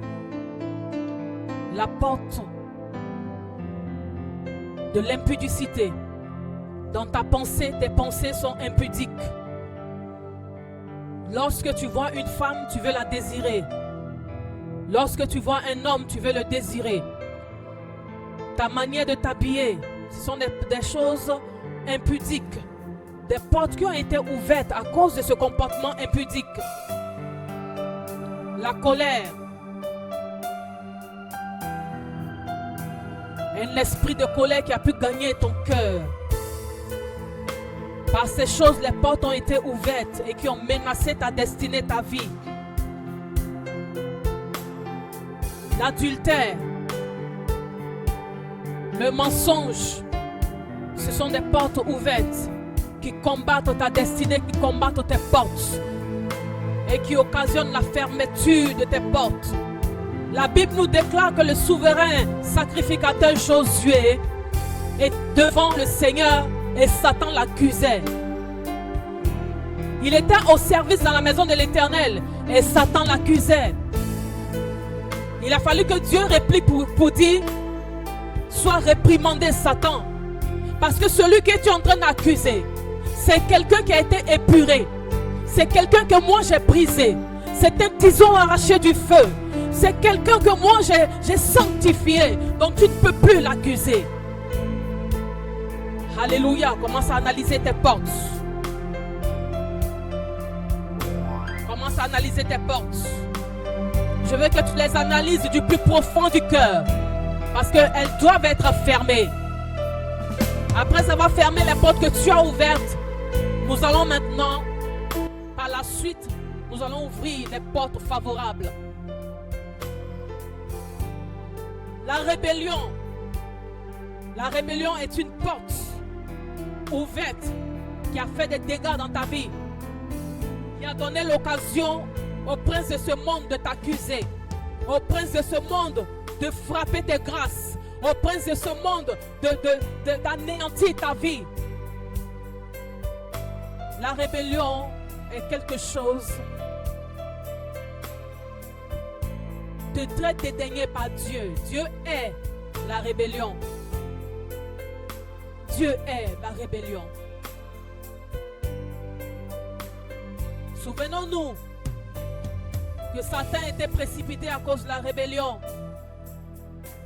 La porte de l'impudicité. Dans ta pensée, tes pensées sont impudiques. Lorsque tu vois une femme, tu veux la désirer. Lorsque tu vois un homme, tu veux le désirer. Ta manière de t'habiller, ce sont des choses impudiques. des portes qui ont été ouvertes à cause de ce comportement impudique. La colère. Un esprit de colère qui a pu gagner ton cœur. Par ces choses, les portes ont été ouvertes et qui ont menacé ta destinée, ta vie. L'adultère, le mensonge, ce sont des portes ouvertes qui combattent ta destinée, qui combattent tes portes et qui occasionnent la fermeture de tes portes. La Bible nous déclare que le souverain sacrificateur Josué est devant le Seigneur et Satan l'accusait. Il était au service dans la maison de l'Éternel et Satan l'accusait. Il a fallu que Dieu réplique pour dire: sois réprimandé, Satan. Parce que celui que tu es en train d'accuser, c'est quelqu'un qui a été épuré. C'est quelqu'un que moi j'ai brisé. C'est un tison arraché du feu. C'est quelqu'un que moi j'ai sanctifié. Donc tu ne peux plus l'accuser. Alléluia. Commence à analyser tes portes. Commence à analyser tes portes. Je veux que tu les analyses du plus profond du cœur. Parce qu'elles doivent être fermées. Après avoir fermé les portes que tu as ouvertes, nous allons maintenant, par la suite, nous allons ouvrir les portes favorables. La rébellion. La rébellion est une porte ouverte qui a fait des dégâts dans ta vie. Qui a donné l'occasion au prince de ce monde de t'accuser. Au prince de ce monde de frapper tes grâces. Au prince de ce monde d'anéantir ta vie. La rébellion est quelque chose de très dédaigné par Dieu. Dieu est la rébellion. Dieu est la rébellion. Souvenons-nous que Satan était précipité à cause de la rébellion.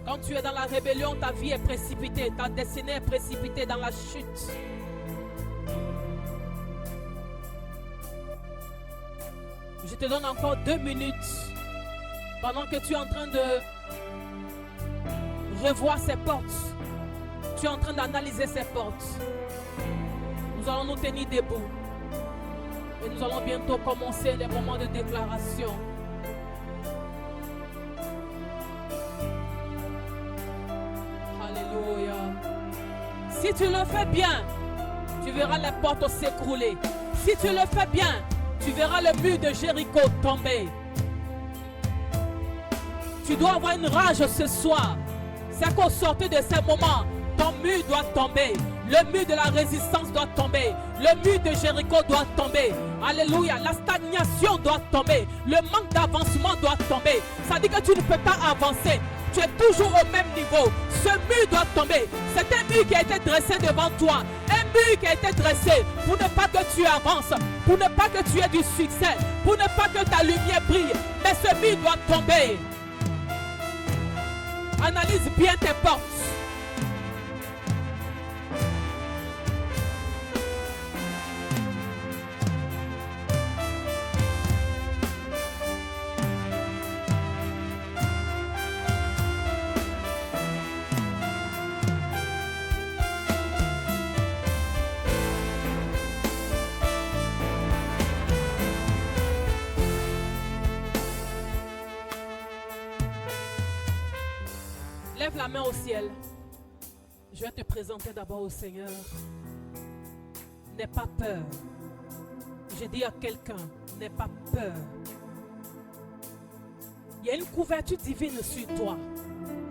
Quand tu es dans la rébellion, ta vie est précipitée, ta destinée est précipitée dans la chute. Je te donne encore 2 minutes pendant que tu es en train de revoir ces portes. Tu es en train d'analyser ces portes. Nous allons nous tenir debout et nous allons bientôt commencer les moments de déclaration. Si tu le fais bien, tu verras les portes s'écrouler. Si tu le fais bien, tu verras le mur de Jéricho tomber. Tu dois avoir une rage ce soir. C'est qu'au sortir de ces moments, ton mur doit tomber. Le mur de la résistance doit tomber. Le mur de Jéricho doit tomber. Alléluia. La stagnation doit tomber. Le manque d'avancement doit tomber. Ça dit que tu ne peux pas avancer. Tu es toujours au même niveau. Ce mur doit tomber. C'est un mur qui a été dressé devant toi. Un mur qui a été dressé pour ne pas que tu avances, pour ne pas que tu aies du succès, pour ne pas que ta lumière brille. Mais ce mur doit tomber. Analyse bien tes portes. Lève la main au ciel. Je vais te présenter d'abord au Seigneur. N'aie pas peur. Je dis à quelqu'un, n'aie pas peur. Il y a une couverture divine sur toi.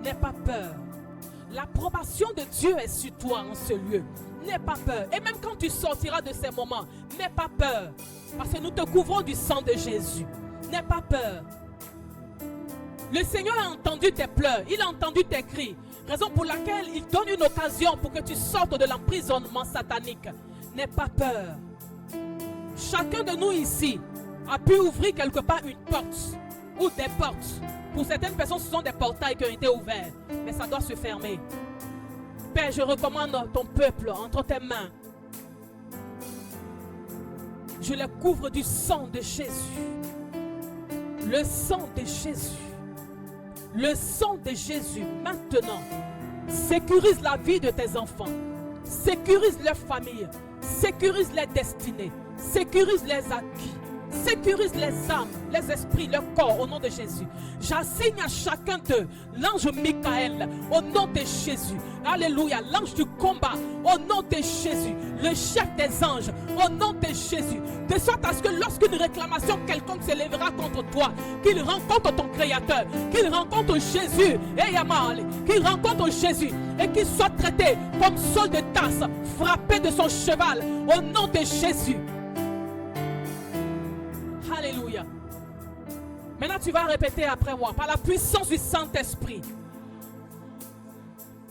N'aie pas peur. L'approbation de Dieu est sur toi en ce lieu. N'aie pas peur. Et même quand tu sortiras de ces moments, n'aie pas peur. Parce que nous te couvrons du sang de Jésus. N'aie pas peur. Le Seigneur a entendu tes pleurs, il a entendu tes cris, raison pour laquelle il donne une occasion pour que tu sortes de l'emprisonnement satanique. N'aie pas peur. Chacun de nous ici a pu ouvrir quelque part une porte ou des portes. Pour certaines personnes, ce sont des portails qui ont été ouverts, mais ça doit se fermer. Père, je recommande ton peuple entre tes mains. Je les couvre du sang de Jésus. Le sang de Jésus. Le sang de Jésus, maintenant, sécurise la vie de tes enfants. Sécurise leur famille. Sécurise les destinées. Sécurise les acquis. Sécurise les âmes, les esprits, le corps au nom de Jésus. J'assigne à chacun d'eux l'ange Michael au nom de Jésus. Alléluia, l'ange du combat au nom de Jésus. Le chef des anges au nom de Jésus. De sorte à ce que lorsqu'une réclamation quelconque s'élèvera contre toi, qu'il rencontre ton Créateur, qu'il rencontre Jésus, qu'il rencontre Jésus et qu'il soit traité comme Saul de Tarse, frappé de son cheval au nom de Jésus. Alléluia. Maintenant, tu vas répéter après moi, par la puissance du Saint-Esprit.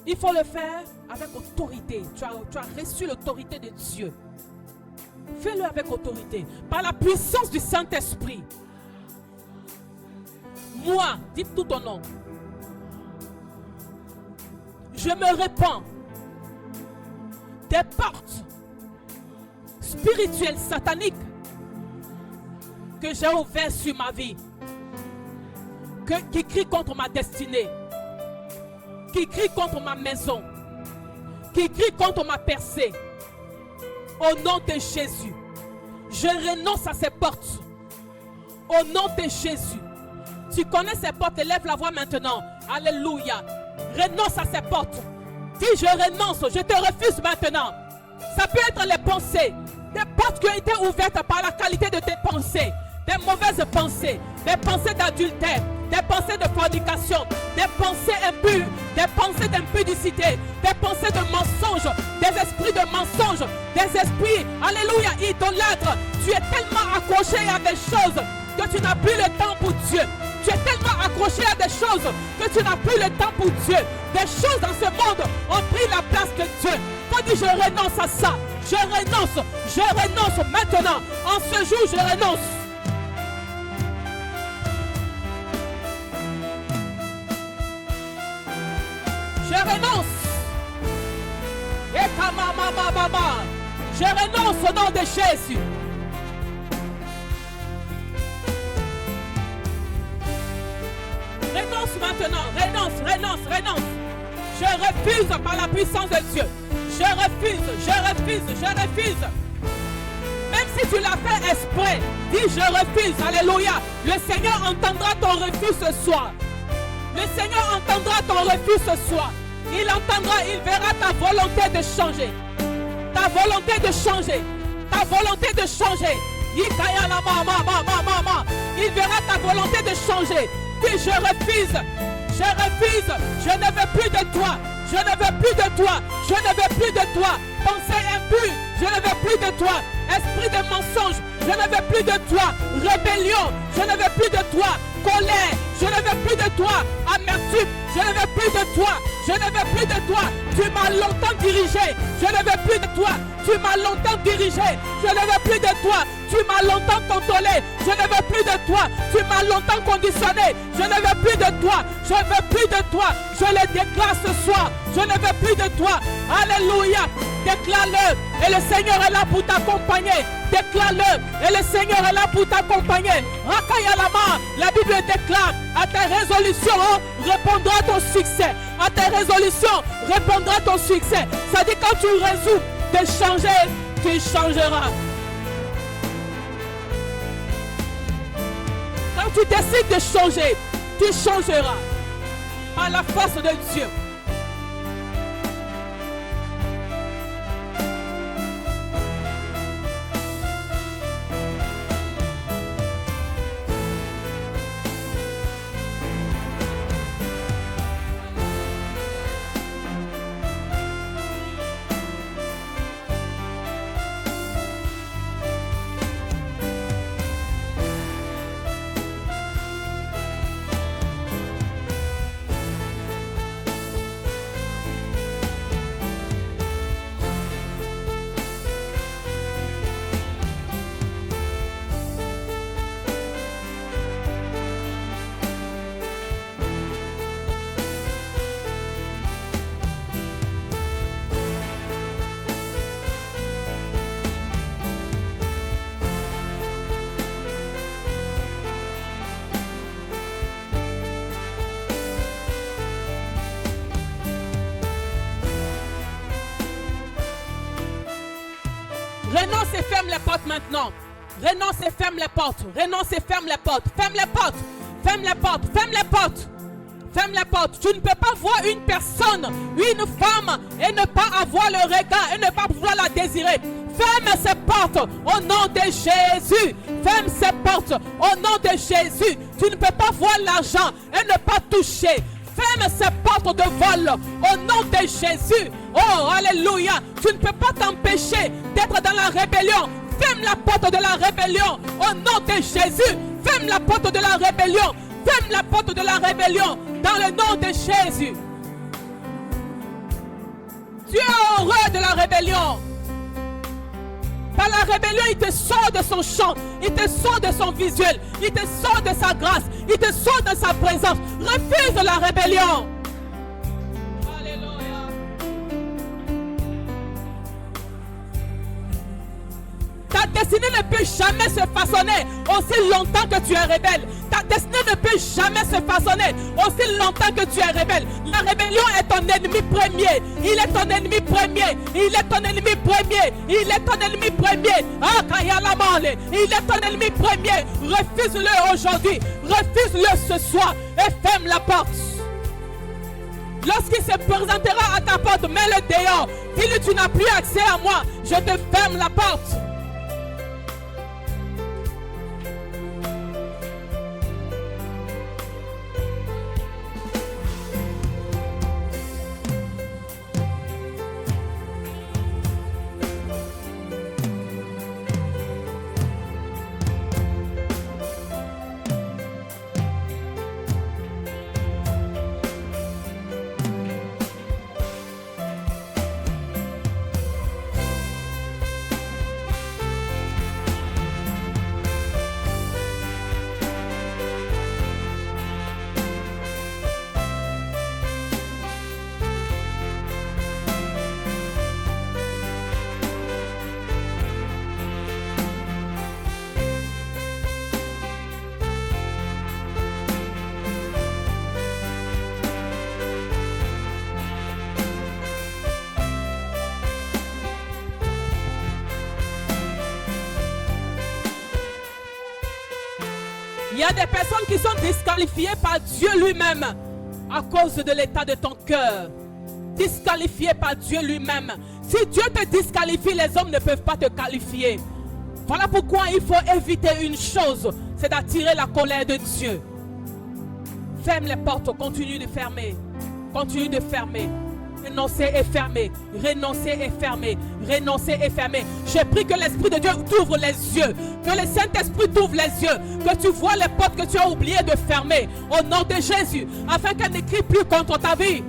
Il faut le faire avec autorité. Tu as reçu l'autorité de Dieu. Fais-le avec autorité. Par la puissance du Saint-Esprit. Moi, dites tout ton nom. Je me répands des portes spirituelles sataniques que j'ai ouvert sur ma vie, qui crie contre ma destinée, qui crie contre ma maison, qui crie contre ma percée. Au nom de Jésus, je renonce à ces portes. Au nom de Jésus, tu connais ces portes, élève la voix maintenant. Alléluia. Renonce à ces portes. Dis je renonce, je te refuse maintenant. Ça peut être les pensées, des portes qui ont été ouvertes par la qualité de tes pensées. Des mauvaises pensées, des pensées d'adultère, des pensées de fornication, des pensées impures, des pensées d'impudicité, des pensées de mensonges, des esprits de mensonges, des esprits, alléluia, idolâtres. Tu es tellement accroché à des choses que tu n'as plus le temps pour Dieu. Tu es tellement accroché à des choses que tu n'as plus le temps pour Dieu. Des choses dans ce monde ont pris la place de Dieu. Faut dire je renonce à ça. Je renonce maintenant. En ce jour, je renonce. Je renonce. Je renonce au nom de Jésus. Renonce maintenant. Renonce. Je refuse par la puissance de Dieu. Je refuse. Même si tu l'as fait exprès, dis je refuse. Alléluia. Le Seigneur entendra ton refus ce soir. Le Seigneur entendra ton refus ce soir. Il entendra, il verra ta volonté de changer. Ta volonté de changer. Il verra ta volonté de changer. Puis je refuse. Je ne veux plus de toi. Pensée impure, je ne veux plus de toi. Esprit de mensonge, je ne veux plus de toi. Rébellion, je ne veux plus de toi. Colère, je ne veux plus de toi. Amertume, je ne veux plus de toi. Tu m'as longtemps dirigé, je ne veux plus de toi. Tu m'as longtemps dirigé, je ne veux plus de toi. Tu m'as longtemps contrôlé, je ne veux plus de toi. Tu m'as longtemps conditionné, je ne veux plus de toi. Je le déclare ce soir, je ne veux plus de toi. Alléluia, déclare-le et le Seigneur est là pour t'accompagner. Déclare-le et le Seigneur est là pour t'accompagner. Rakayalama, la Bible déclare à tes résolutions répondra ton succès. À tes résolutions répondra ton succès. Ça dit quand tu résous de changer, tu changeras. Quand tu décides de changer, tu changeras. Par la force de Dieu. Renonce et ferme les portes maintenant. Renonce et ferme les portes. Renonce et ferme les portes. Ferme les portes. Ferme les portes. Ferme les portes. Ferme les portes. Tu ne peux pas voir une personne, une femme, et ne pas avoir le regard, et ne pas pouvoir la désirer. Ferme ces portes au nom de Jésus. Ferme ces portes au nom de Jésus. Tu ne peux pas voir l'argent et ne pas toucher. Ferme ces portes de vol au nom de Jésus. Oh, alléluia. Tu ne peux pas t'empêcher d'être dans la rébellion. Ferme la porte de la rébellion au nom de Jésus. Ferme la porte de la rébellion. Ferme la porte de la rébellion dans le nom de Jésus. Tu es heureux de la rébellion. Par la rébellion, il te sort de son champ, il te sort de son visuel, il te sort de sa grâce, il te sort de sa présence. Refuse la rébellion. Alléluia. Ta destinée ne peut jamais se façonner aussi longtemps que tu es rebelle. Ta destinée ne peut jamais se façonner aussi longtemps que tu es rebelle. La rébellion est ton ennemi premier. Il est ton ennemi premier. Il est ton ennemi premier. Il est ton ennemi premier. Ah, Kayalamale. Il est ton ennemi premier. Refuse-le aujourd'hui. Refuse-le ce soir. Et ferme la porte. Lorsqu'il se présentera à ta porte, mets-le dehors. Dis-lui, tu n'as plus accès à moi. Je te ferme la porte. Il y a des personnes qui sont disqualifiées par Dieu lui-même à cause de l'état de ton cœur. Disqualifiées par Dieu lui-même. Si Dieu te disqualifie, les hommes ne peuvent pas te qualifier. Voilà pourquoi il faut éviter une chose, c'est d'attirer la colère de Dieu. Ferme les portes, continue de fermer. Continue de fermer. Renoncer et fermer. Renoncer et fermer. Renoncer et fermer. Je prie que l'Esprit de Dieu t'ouvre les yeux. Que le Saint-Esprit t'ouvre les yeux. Que tu vois les portes que tu as oublié de fermer. Au nom de Jésus. Afin qu'elle ne crie plus contre ta vie.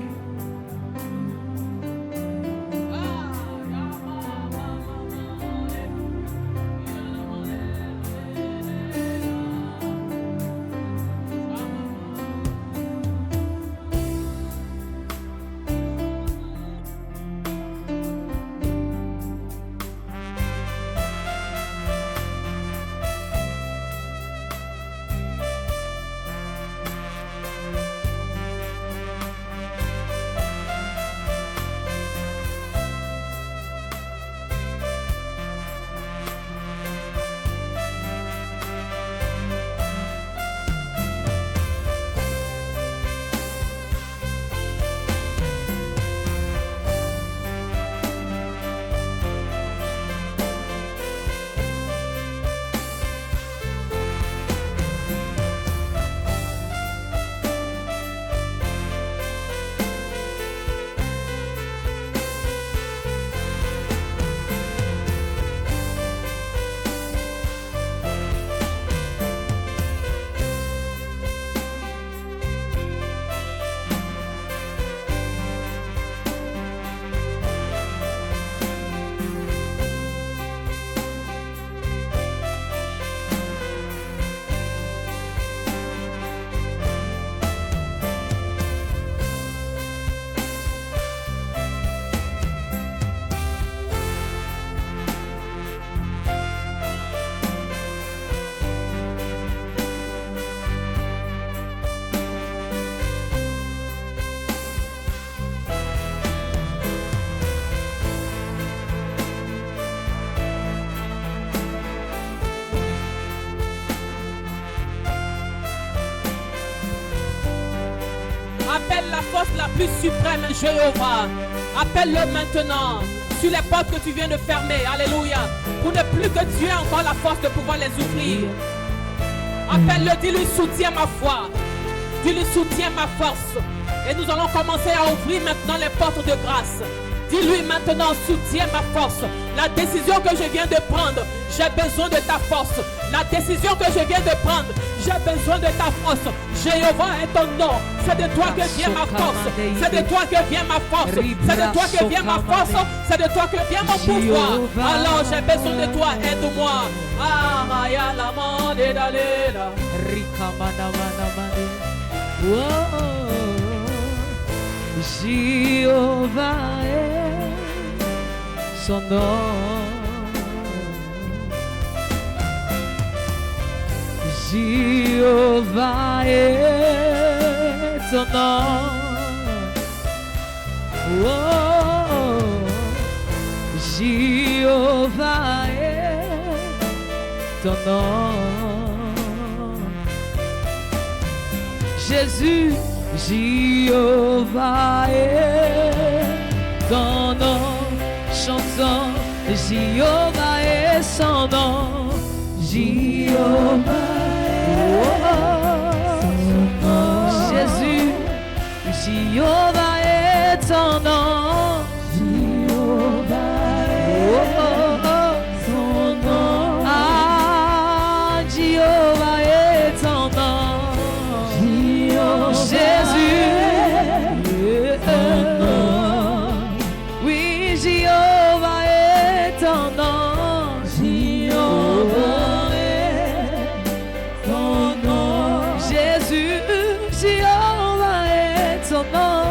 Appelle la force la plus suprême, Jéhovah. Appelle-le maintenant sur les portes que tu viens de fermer. Alléluia. Pour ne plus que tu aies encore la force de pouvoir les ouvrir. Appelle-le, dis-lui soutiens ma foi. Dis-lui soutiens ma force. Et nous allons commencer à ouvrir maintenant les portes de grâce. Dis-lui maintenant, soutiens ma force. La décision que je viens de prendre, j'ai besoin de ta force. La décision que je viens de prendre, j'ai besoin de ta force. Jéhovah est ton nom. C'est de toi que vient ma force. C'est de toi que vient ma force. C'est de toi que vient ma force. C'est de toi que vient mon pouvoir. Alors j'ai besoin de toi. Aide-moi. Ah, Maya, la mande d'aller là. Jéhovah est son nom. Jéhovah est ton nom. Oh, Jéhovah est ton nom. Jésus, Jéhovah est ton nom. Chantons, Jéhovah est son nom. Jéhovah. Jésus, Jéhovah est ton nom. Jéhovah est son nom. Ah, Jéhovah est ton nom. Jésus est ton nom. Oui, Jéhovah est ton nom. Jéhovah est ton nom. Jésus, Jéhovah est ton nom.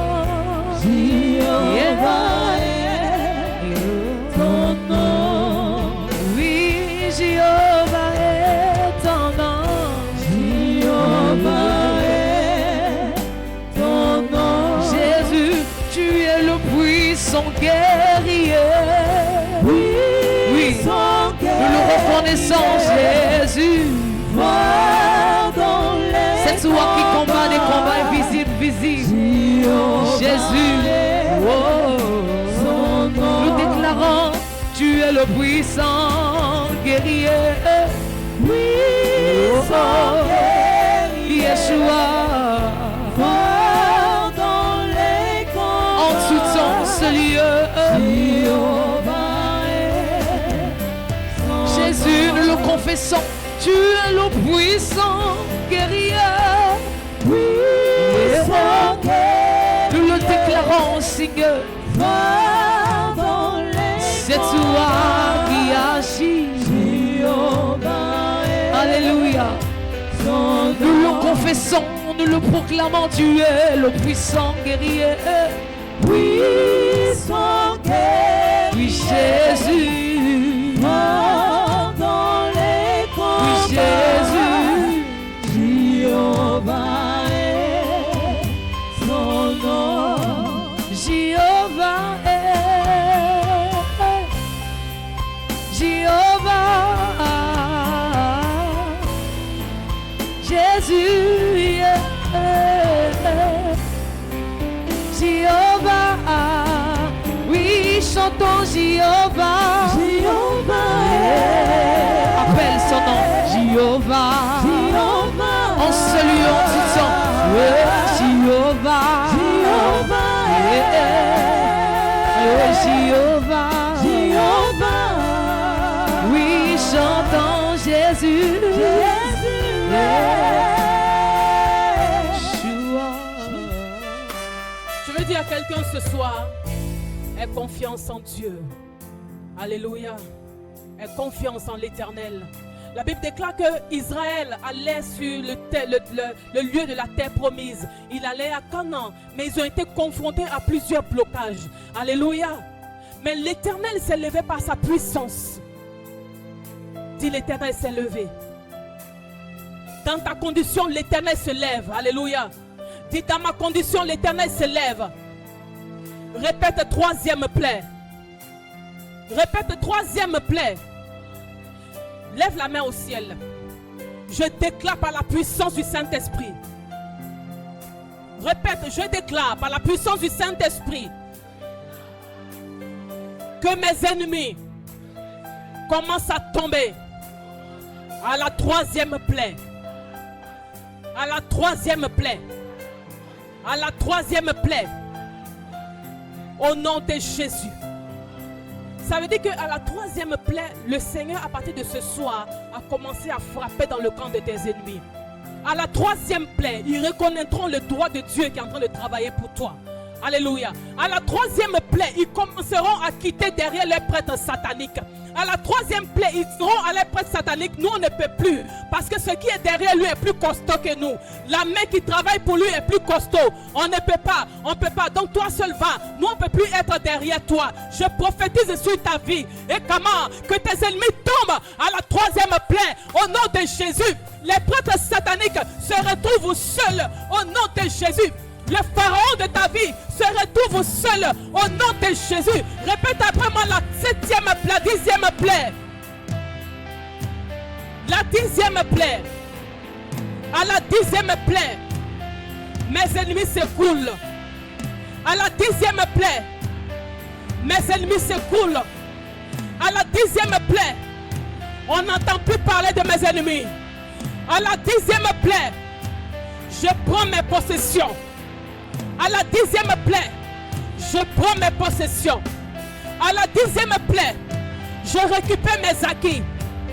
Jéhovah est ton nom. Oui, Jéhovah est ton nom. Jéhovah est ton nom. Jésus, tu es le puissant guerrier. Oui, nous le reconnaissons, Jésus. C'est toi qui combat des combats invisibles, visibles. Jésus, nous déclarons, tu es le puissant guerrier. Puissant guerrier. Yeshua, en tout temps, ce lieu. Jésus, nous le confessons, tu es le puissant guerrier. Puissant guerrier. Nous le déclarons, Seigneur. C'est toi qui agis. Alléluia. Nous le confessons, nous le proclamons, tu es le puissant guerrier. Puissant guerrier. Oui, Jésus. Oui, Jésus, Jéhovah est son nom. Jéhovah est, Jéhovah, Jésus est, Jéhovah. Oui, chantons Jéhovah. Jéhovah est. Appelle son nom, Jéhovah. En ce lieu, en tout temps. Jéhovah. Jéhovah. Oui, chantons Jésus. Je veux dire à quelqu'un ce soir, aie confiance en Dieu. Alléluia. Aie confiance en l'Éternel. La Bible déclare que Israël allait sur le lieu de la terre promise. Il allait à Canaan, mais ils ont été confrontés à plusieurs blocages. Alléluia. Mais l'Éternel s'est levé par sa puissance. Dis, l'Éternel s'est levé. Dans ta condition, l'Éternel se lève. Alléluia. Dis, dans ma condition, l'Éternel se lève. Répète troisième plaie. Répète troisième plaie. Lève la main au ciel. Je déclare par la puissance du Saint-Esprit. Répète, je déclare par la puissance du Saint-Esprit que mes ennemis commencent à tomber à la troisième plaie. À la troisième plaie. À la troisième plaie. Au nom de Jésus. Ça veut dire qu'à la troisième plaie, le Seigneur, à partir de ce soir, a commencé à frapper dans le camp de tes ennemis. À la troisième plaie, ils reconnaîtront le droit de Dieu qui est en train de travailler pour toi. Alléluia. À la troisième plaie, ils commenceront à quitter derrière les prêtres sataniques. À la troisième plaie, ils diront à les prêtres sataniques, nous on ne peut plus. Parce que ce qui est derrière lui est plus costaud que nous. La main qui travaille pour lui est plus costaud. On ne peut pas, on ne peut pas. Donc toi seul va. Nous on ne peut plus être derrière toi. Je prophétise sur ta vie. Et comment que tes ennemis tombent à la troisième plaie. Au nom de Jésus, les prêtres sataniques se retrouvent seuls. Au nom de Jésus. Le pharaon de ta vie se retrouve seul au nom de Jésus. Répète après moi la septième plaie, la dixième plaie. La dixième plaie. À la dixième plaie, mes ennemis s'écoulent. À la dixième plaie, mes ennemis s'écoulent. À la dixième plaie, on n'entend plus parler de mes ennemis. À la dixième plaie, je prends mes possessions. À la dixième plaie, je prends mes possessions. À la dixième plaie, je récupère mes acquis.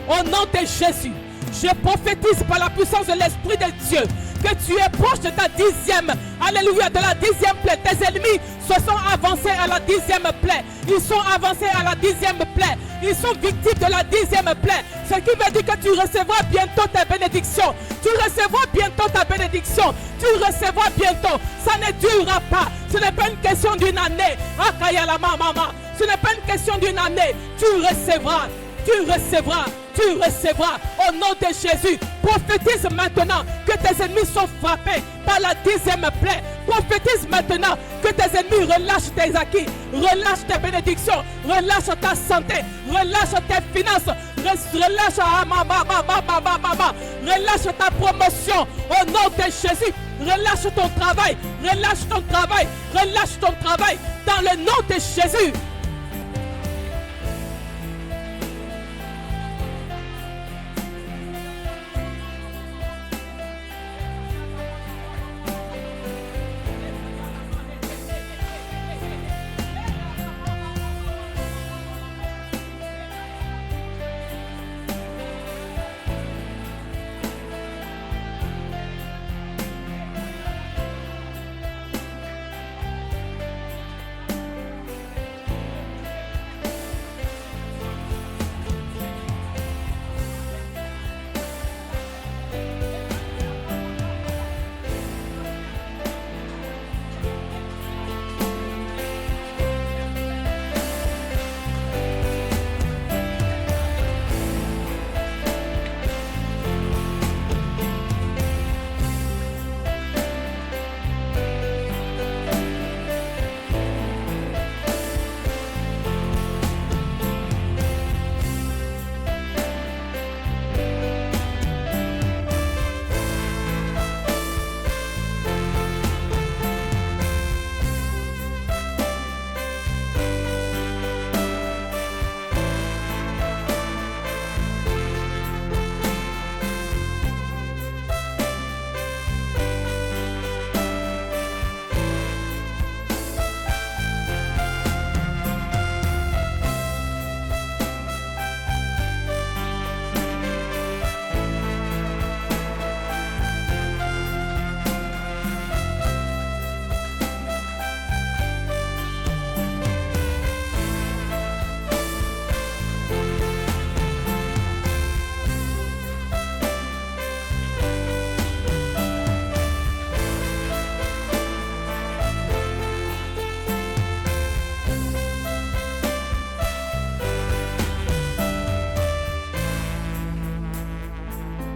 Au nom de Jésus, je prophétise par la puissance de l'Esprit de Dieu que tu es proche de ta dixième. Alléluia, de la dixième plaie. Tes ennemis se sont avancés à la dixième plaie. Ils sont avancés à la dixième plaie. Ils sont victimes de la dixième plaie. Ce qui veut dire que tu recevras bientôt ta bénédiction. Tu recevras bientôt ta bénédiction. Tu recevras bientôt. Ça ne durera pas. Ce n'est pas une question d'une année. Ce n'est pas une question d'une année. Tu recevras. Tu recevras. Tu recevras au nom de Jésus. Prophétise maintenant que tes ennemis sont frappés par la dixième plaie. Prophétise maintenant que tes ennemis relâchent tes acquis, relâchent tes bénédictions, relâchent ta santé, relâchent tes finances, relâche ta promotion au nom de Jésus. Relâche ton travail, relâche ton travail, relâche ton travail dans le nom de Jésus.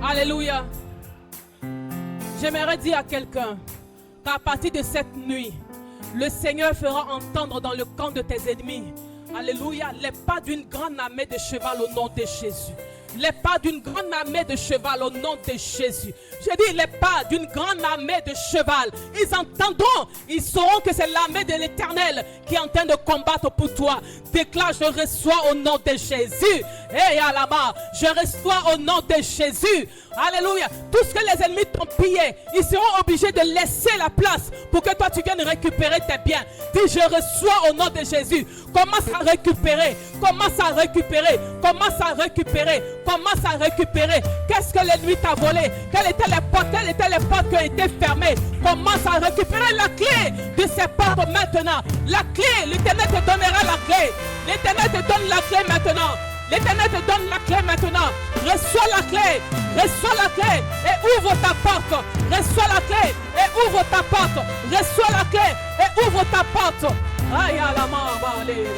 Alléluia. J'aimerais dire à quelqu'un qu'à partir de cette nuit, le Seigneur fera entendre dans le camp de tes ennemis, alléluia, les pas d'une grande armée de cheval au nom de Jésus. les pas d'une grande armée de cheval au nom de Jésus. Je dis les pas d'une grande armée de cheval. Ils entendront, ils sauront que c'est l'armée de l'Éternel qui est en train de combattre pour toi. Déclare, je reçois au nom de Jésus. Et Alama, je reçois au nom de Jésus. Alléluia. Tout ce que les ennemis t'ont pillé, ils seront obligés de laisser la place pour que toi tu viennes récupérer tes biens. Dis, je reçois au nom de Jésus. Commence à récupérer. Commence à récupérer. Commence à récupérer. Commence à récupérer. Qu'est-ce que l'ennemi t'a volé? Quelles étaient les portes qui ont été fermées? Commence à récupérer la clé de ces portes maintenant. La clé, l'Éternel te donnera la clé. L'Éternel te donne la clé maintenant. L'Éternel te donne la clé maintenant. Reçois la clé. Reçois la clé et ouvre ta porte. Reçois la clé et ouvre ta porte. Reçois la clé et ouvre ta porte. Aïe, à la main, va aller.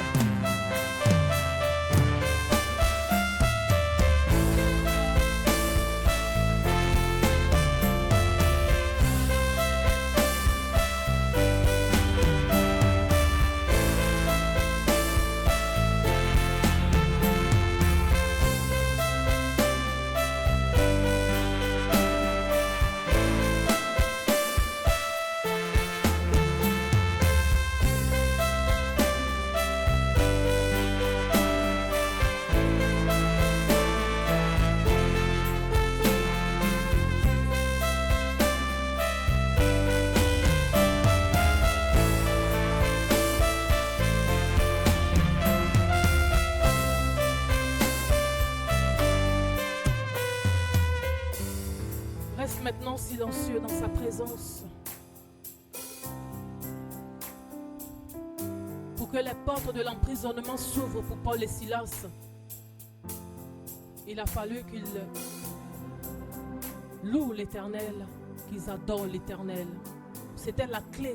Maintenant silencieux dans sa présence pour que les portes de l'emprisonnement s'ouvrent pour Paul et Silas. Il a fallu qu'ils louent l'Éternel, qu'ils adorent l'Éternel. C'était la clé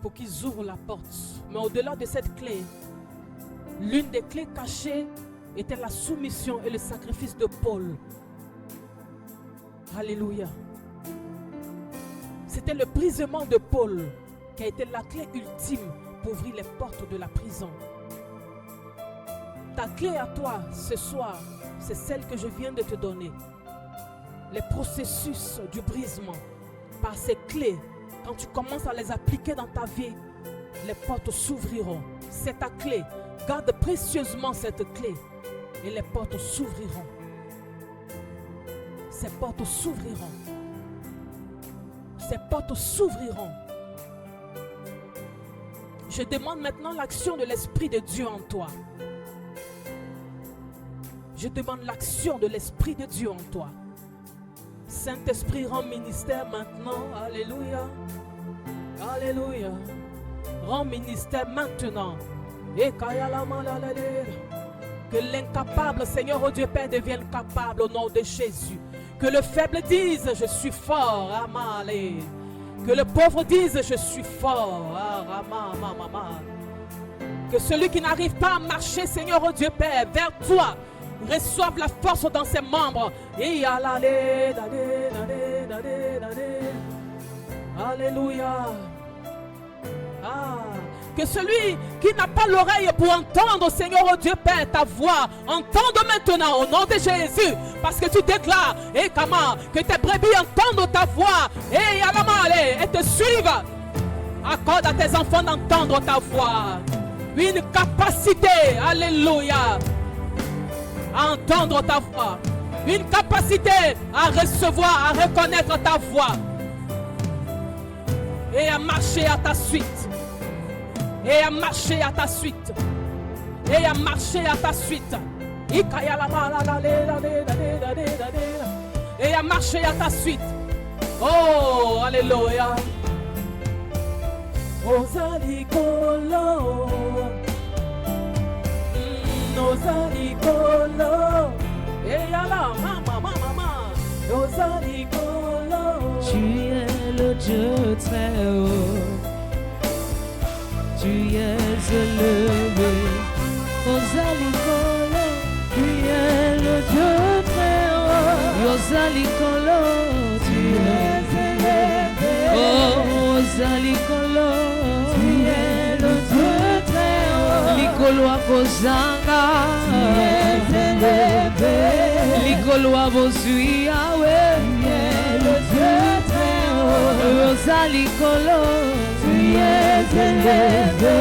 pour qu'ils ouvrent la porte. Mais au-delà de cette clé, l'une des clés cachées était la soumission et le sacrifice de Paul. Alléluia. C'était le brisement de Paul qui a été la clé ultime pour ouvrir les portes de la prison. Ta clé à toi ce soir, c'est celle que je viens de te donner. Les processus du brisement, par ces clés, quand tu commences à les appliquer dans ta vie, les portes s'ouvriront. C'est ta clé. Garde précieusement cette clé et les portes s'ouvriront. Ces portes s'ouvriront. Ces portes s'ouvriront. Je demande maintenant l'action de l'Esprit de Dieu en toi. Je demande l'action de l'Esprit de Dieu en toi. Saint-Esprit, rend ministère maintenant. Alléluia. Alléluia. Rend ministère maintenant. Et que l'incapable, Seigneur, oh Dieu Père, devienne capable au nom de Jésus. Que le faible dise, je suis fort. Amalé. Que le pauvre dise, je suis fort. Que celui qui n'arrive pas à marcher, Seigneur, oh Dieu Père, vers toi, reçoive la force dans ses membres. Et alléluia. Que celui qui n'a pas l'oreille pour entendre, Seigneur, oh Dieu Père, ta voix, entende maintenant au nom de Jésus. Parce que tu déclares, que tes brebis entendent ta voix. Et te suivent. Accorde à tes enfants d'entendre ta voix. Une capacité, alléluia, à entendre ta voix. Une capacité à recevoir, à reconnaître ta voix. Et à marcher à ta suite. Et à marcher à ta suite. Et à marcher à ta suite. Et à marcher à ta suite. Oh, alléluia. Osalikolo. Osalikolo. Et alors, maman. Osalikolo. Tu es le Dieu très haut. Tu es élevé. Osalikolo. Tu es le Dieu très haut. Osalikolo. Tu es élevé. Oh, Osalikolo. Tu es le Dieu très haut. Likolo akozanga. Tu es élevé. Nicoloa Bosui Yahweh. Tu es le Dieu très haut. Rosalicolo. Tu es élevé.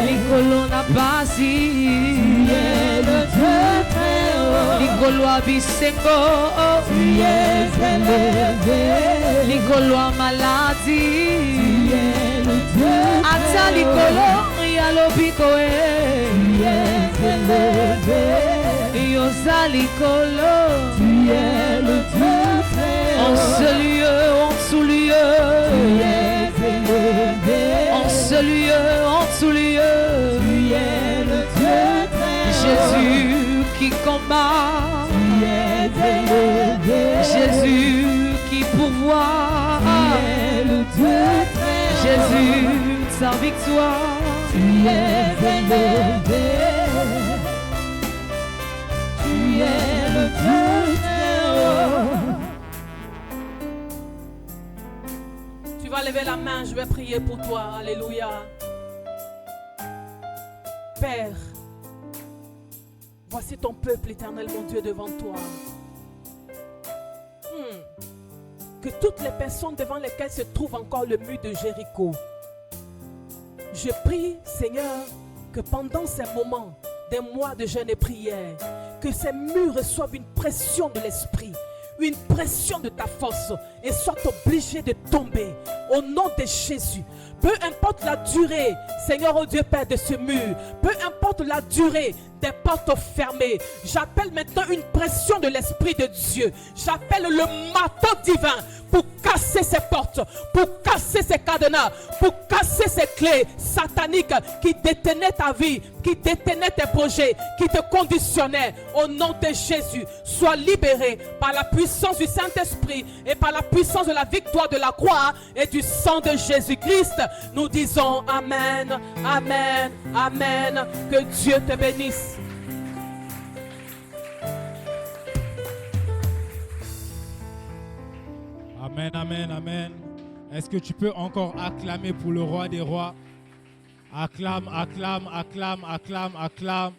Nicolo Napasi. Tu es le Dieu très haut. Nicoloa Bisengo. Tu es élevé. Nicoloa Maladie. Tu es le Dieu très Ata haut. Nicolo Yalobikoe. Tu es élevé. Yosalicolo. Tu es le Dieu très haut. En ce lieu, en sous-lieu. Tu es élevé. En ce lieu, en sous-lieu. Tu es le Dieu très haut. Jésus qui combat. Tu es élevé. Jésus qui pourvoit. Tu es le Dieu très haut. Jésus, sa victoire. Tu es élevé. Tu es le Dieu très haut. Tu vas lever la main, je vais prier pour toi. Alléluia. Père, voici ton peuple éternel, mon Dieu, devant toi. Que toutes les personnes devant lesquelles se trouve encore le mur de Jéricho, je prie, Seigneur, que pendant ces moments, des mois de jeûne et prière, que ces murs reçoivent une pression de l'esprit, une pression de ta force et soient obligés de tomber au nom de Jésus. Peu importe la durée, Seigneur, oh Dieu Père, de ce mur, peu importe la durée des portes fermées, j'appelle maintenant une pression de l'Esprit de Dieu. J'appelle le marteau divin pour casser ces portes, pour casser ces cadenas, pour casser ces clés sataniques qui détenaient ta vie, qui détenaient tes projets, qui te conditionnaient. Au nom de Jésus, sois libéré par la puissance du Saint-Esprit et par la puissance de la victoire de la croix et du sang de Jésus-Christ. Nous disons Amen, Amen, Amen. Que Dieu te bénisse. Amen, amen, amen. Est-ce que tu peux encore acclamer pour le roi des rois? Acclame, acclame, acclame, acclame, acclame.